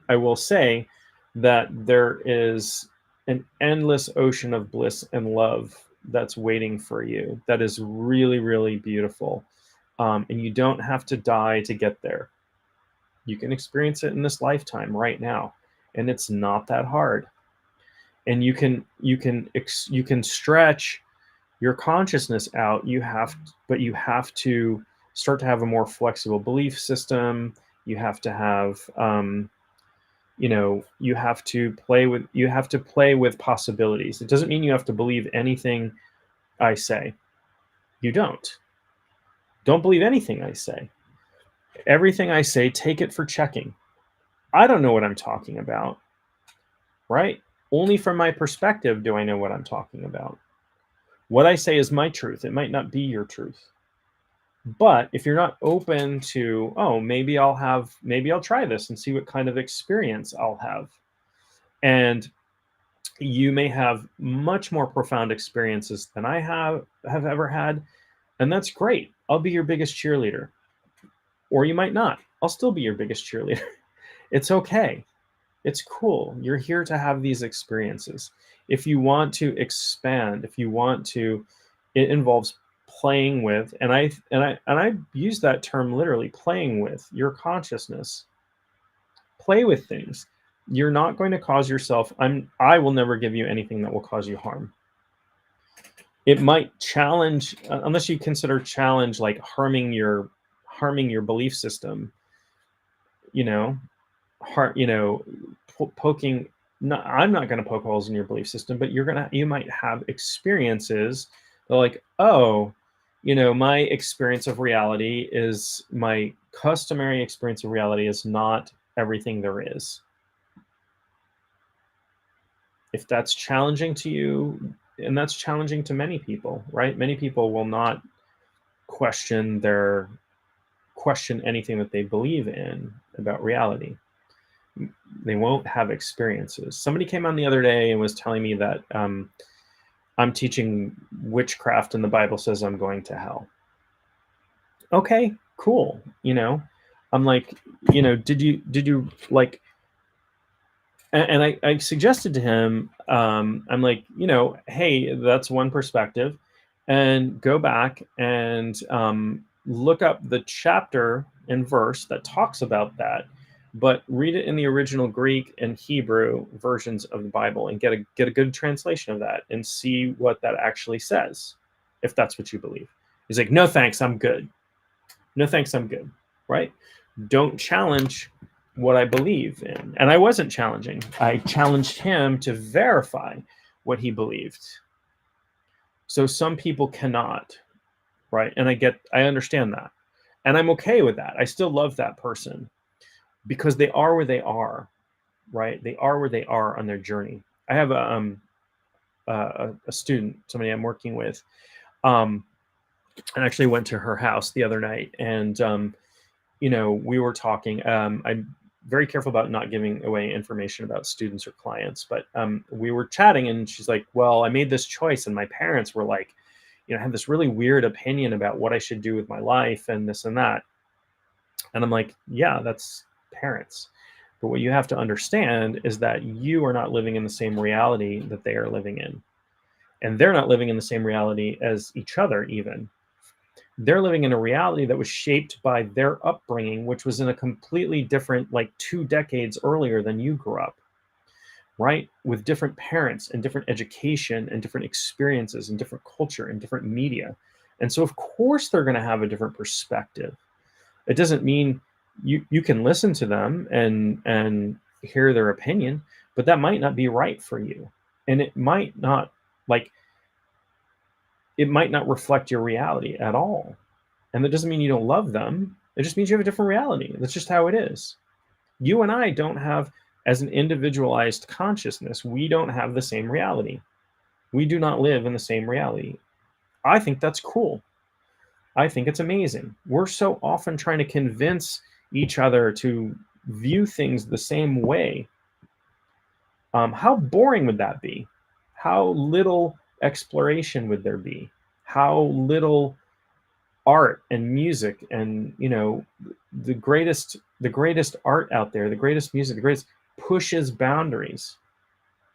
I will say that there is an endless ocean of bliss and love that's waiting for you. That is really, really beautiful. And you don't have to die to get there. You can experience it in this lifetime right now. And it's not that hard. And you can stretch your consciousness out. But you have to start to have a more flexible belief system. You have to have, you have to play with possibilities. It doesn't mean you have to believe anything I say. You don't believe anything I say. Everything I say, take it for checking. I don't know what I'm talking about, right? Only from my perspective do I know what I'm talking about. What I say is my truth. It might not be your truth. But if you're not open to, oh, maybe I'll try this and see what kind of experience I'll have. And you may have much more profound experiences than I have ever had. And that's great. I'll be your biggest cheerleader. Or you might not. I'll still be your biggest cheerleader. It's okay. It's cool. You're here to have these experiences. If you want to expand, if you want to, it involves playing with, and I use that term literally, playing with your consciousness. Play with things. You're not going to cause yourself, I will never give you anything that will cause you harm. It might challenge, unless you consider challenge like harming your belief system, you know, poking. No, I'm not going to poke holes in your belief system, but you might have experiences that like, oh, my experience of reality is my customary experience of reality is not everything there is. If that's challenging to you, and that's challenging to many people, right? Many people will not question anything that they believe in about reality. They won't have experiences. Somebody came on the other day and was telling me that I'm teaching witchcraft and the Bible says I'm going to hell. Okay, cool. I'm like, did you like, and I suggested to him, I'm like, hey, that's one perspective, and go back and look up the chapter and verse that talks about that, but read it in the original Greek and Hebrew versions of the Bible and get a good translation of that and see what that actually says, if that's what you believe. He's like, no thanks, I'm good. No thanks, I'm good. Right? Don't challenge what I believe in. And I wasn't challenging. I challenged him to verify what he believed. So some people cannot, right? And I understand that. And I'm okay with that. I still love that person because they are where they are, right? They are where they are on their journey. I have a student, somebody I'm working with, and actually went to her house the other night, and we were talking. I'm very careful about not giving away information about students or clients, but we were chatting, and she's like, well, I made this choice, and my parents were like, had this really weird opinion about what I should do with my life and this and that. And I'm like, yeah, that's parents. But what you have to understand is that you are not living in the same reality that they are living in. And they're not living in the same reality as each other even. They're living in a reality that was shaped by their upbringing, which was in a completely different, like 2 decades earlier than you grew up, right? With different parents and different education and different experiences and different culture and different media. And so of course they're going to have a different perspective. It doesn't mean you can listen to them and hear their opinion, but that might not be right for you. And it might not reflect your reality at all. And that doesn't mean you don't love them. It just means you have a different reality. That's just how it is. You and I don't have, as an individualized consciousness, we don't have the same reality. We do not live in the same reality. I think that's cool. I think it's amazing. We're so often trying to convince each other to view things the same way. How boring would that be? How little exploration would there be? How little art and music and the greatest art out there, the greatest music, the greatest pushes boundaries,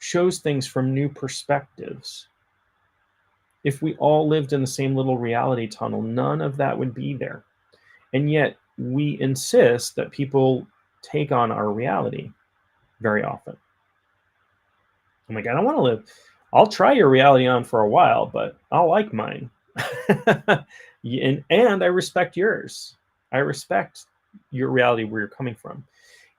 shows things from new perspectives. If we all lived in the same little reality tunnel, none of that would be there. And yet we insist that people take on our reality very often. I'm like, I don't want to live. I'll try your reality on for a while, but I'll like mine. and I respect yours. I respect your reality where you're coming from.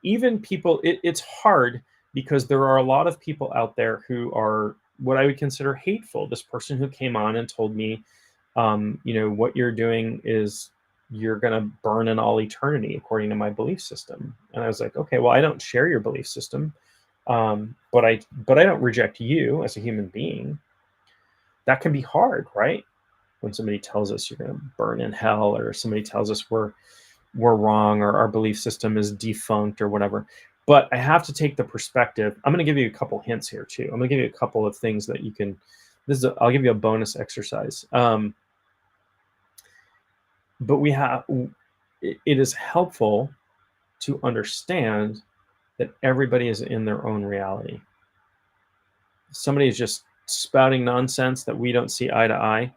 Even people, it's hard because there are a lot of people out there who are what I would consider hateful. This person who came on and told me, what you're doing is you're going to burn in all eternity according to my belief system. And I was like, okay, well, I don't share your belief system. But I don't reject you as a human being. That can be hard, right? when somebody tells us you're going to burn in hell, or somebody tells us we're wrong, or our belief system is defunct or whatever. But I have to take the perspective. I'm going to give you a couple hints here too. I'm going to give you a couple of things that you can. I'll give you a bonus exercise. But it is helpful to understand that everybody is in their own reality. Somebody is just spouting nonsense that we don't see eye to eye.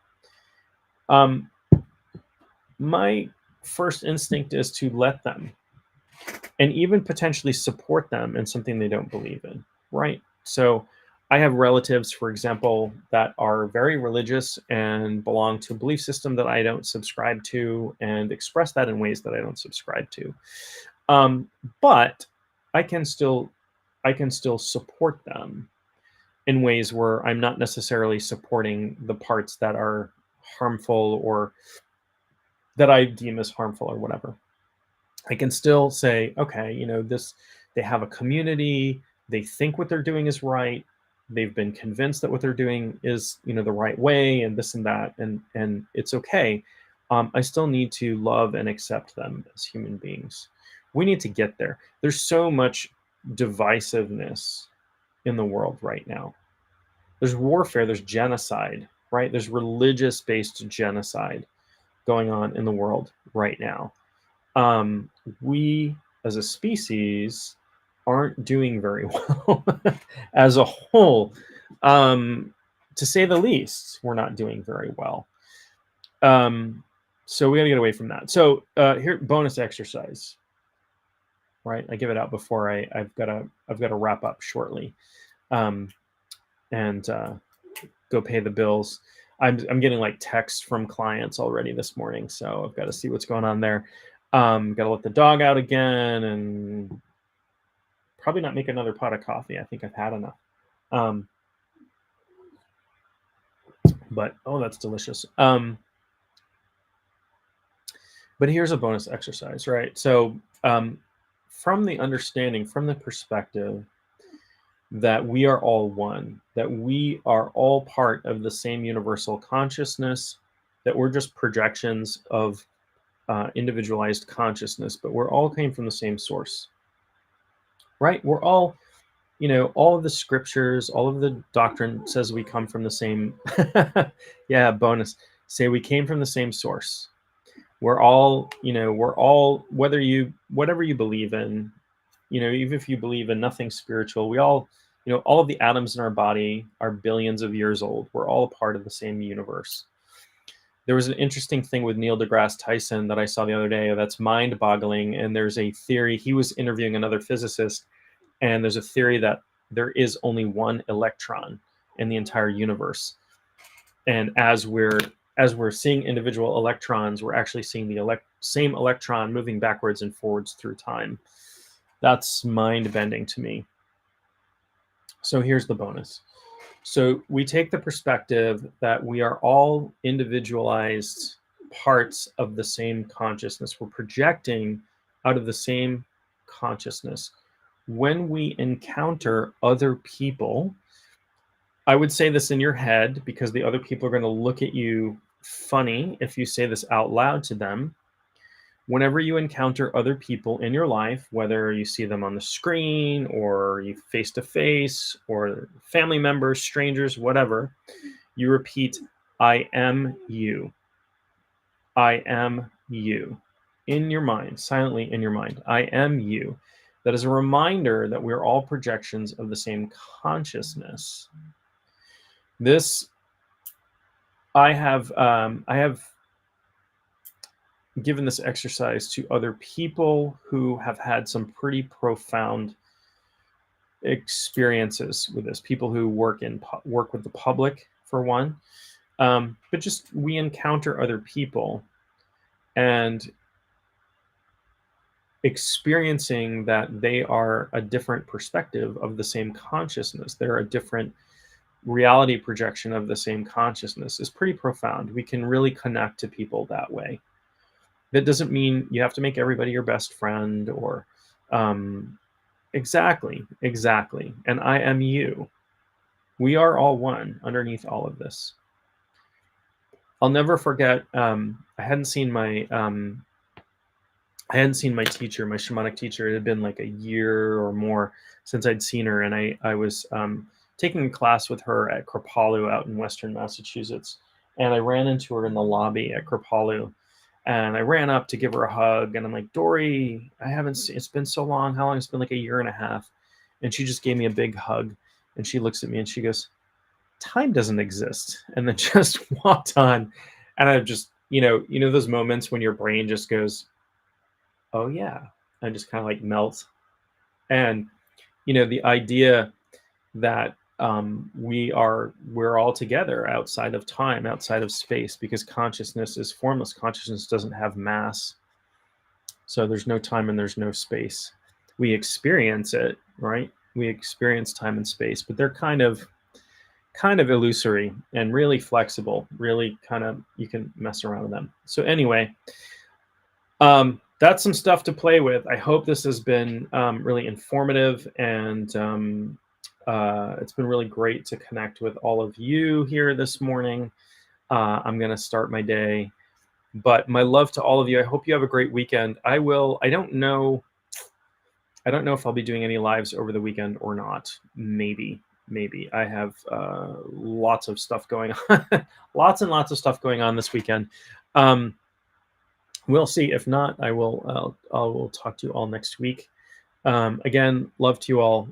My first instinct is to let them, and even potentially support them in something they don't believe in, right? So I have relatives, for example, that are very religious and belong to a belief system that I don't subscribe to, and express that in ways that I don't subscribe to. But I can still support them in ways where I'm not necessarily supporting the parts that are harmful, or that I deem as harmful, or whatever. I can still say, okay, they have a community, they think what they're doing is right, they've been convinced that what they're doing is, the right way, and this and that, and it's okay. I still need to love and accept them as human beings. We need to get there. There's so much divisiveness in the world right now. There's warfare, there's genocide, right? There's religious-based genocide going on in the world right now. We as a species aren't doing very well as a whole. To say the least, we're not doing very well. So we got to get away from that. So here, bonus exercise. Right, I give it out before I've got to wrap up shortly, and go pay the bills. I'm getting like texts from clients already this morning, so I've got to see what's going on there. Got to let the dog out again, and probably not make another pot of coffee. I think I've had enough. But oh, that's delicious. But here's a bonus exercise, right? So from the understanding, from the perspective that we are all one, that we are all part of the same universal consciousness, that we're just projections of individualized consciousness, but we're all came from the same source, right? We're all, all of the scriptures, all of the doctrine says we come from the same, yeah, bonus, say we came from the same source. We're all, whatever you believe in, even if you believe in nothing spiritual, we all, all of the atoms in our body are billions of years old. We're all a part of the same universe. There was an interesting thing with Neil deGrasse Tyson that I saw the other day that's mind-boggling. And there's a theory, he was interviewing another physicist, and there's a theory that there is only one electron in the entire universe. And as we're seeing individual electrons, we're actually seeing the same electron moving backwards and forwards through time. That's mind-bending to me. So here's the bonus. So we take the perspective that we are all individualized parts of the same consciousness. We're projecting out of the same consciousness. When we encounter other people, I would say this in your head because the other people are going to look at you funny if you say this out loud to them. Whenever you encounter other people in your life, whether you see them on the screen or you face to face or family members, strangers, whatever, you repeat, I am you. I am you. In your mind, silently in your mind, I am you. That is a reminder that we're all projections of the same consciousness. This, I have given this exercise to other people who have had some pretty profound experiences with this. People who work with the public, for one, but just we encounter other people and experiencing that they are a different perspective of the same consciousness. They're a different reality projection of the same consciousness is pretty profound. We can really connect to people that way. That doesn't mean you have to make everybody your best friend or exactly. And I am you. We are all one underneath all of this. I'll never forget. I hadn't seen my teacher, my shamanic teacher. It had been like a year or more since I'd seen her, and I was taking a class with her at Kripalu out in Western Massachusetts, and I ran into her in the lobby at Kripalu, and I ran up to give her a hug, and I'm like, Dory, I haven't seen. It's been so long. How long? It's been like a year and a half, and she just gave me a big hug, and she looks at me and she goes, time doesn't exist, and then just walked on. And I just, those moments when your brain just goes, oh yeah, and just kind of like melts. And the idea that we're all together outside of time, outside of space, because consciousness is formless. Consciousness doesn't have mass, so there's no time and there's no space. We experience it, right? We experience time and space, but they're kind of illusory and really flexible. Really kind of, you can mess around with them. So anyway, that's some stuff to play with. I hope this has been really informative, and it's been really great to connect with all of you here this morning. I'm going to start my day, but my love to all of you. I hope you have a great weekend. I don't know if I'll be doing any lives over the weekend or not. Maybe I have lots of stuff going on, lots and lots of stuff going on this weekend. We'll see. If not, I will talk to you all next week. Again, love to you all.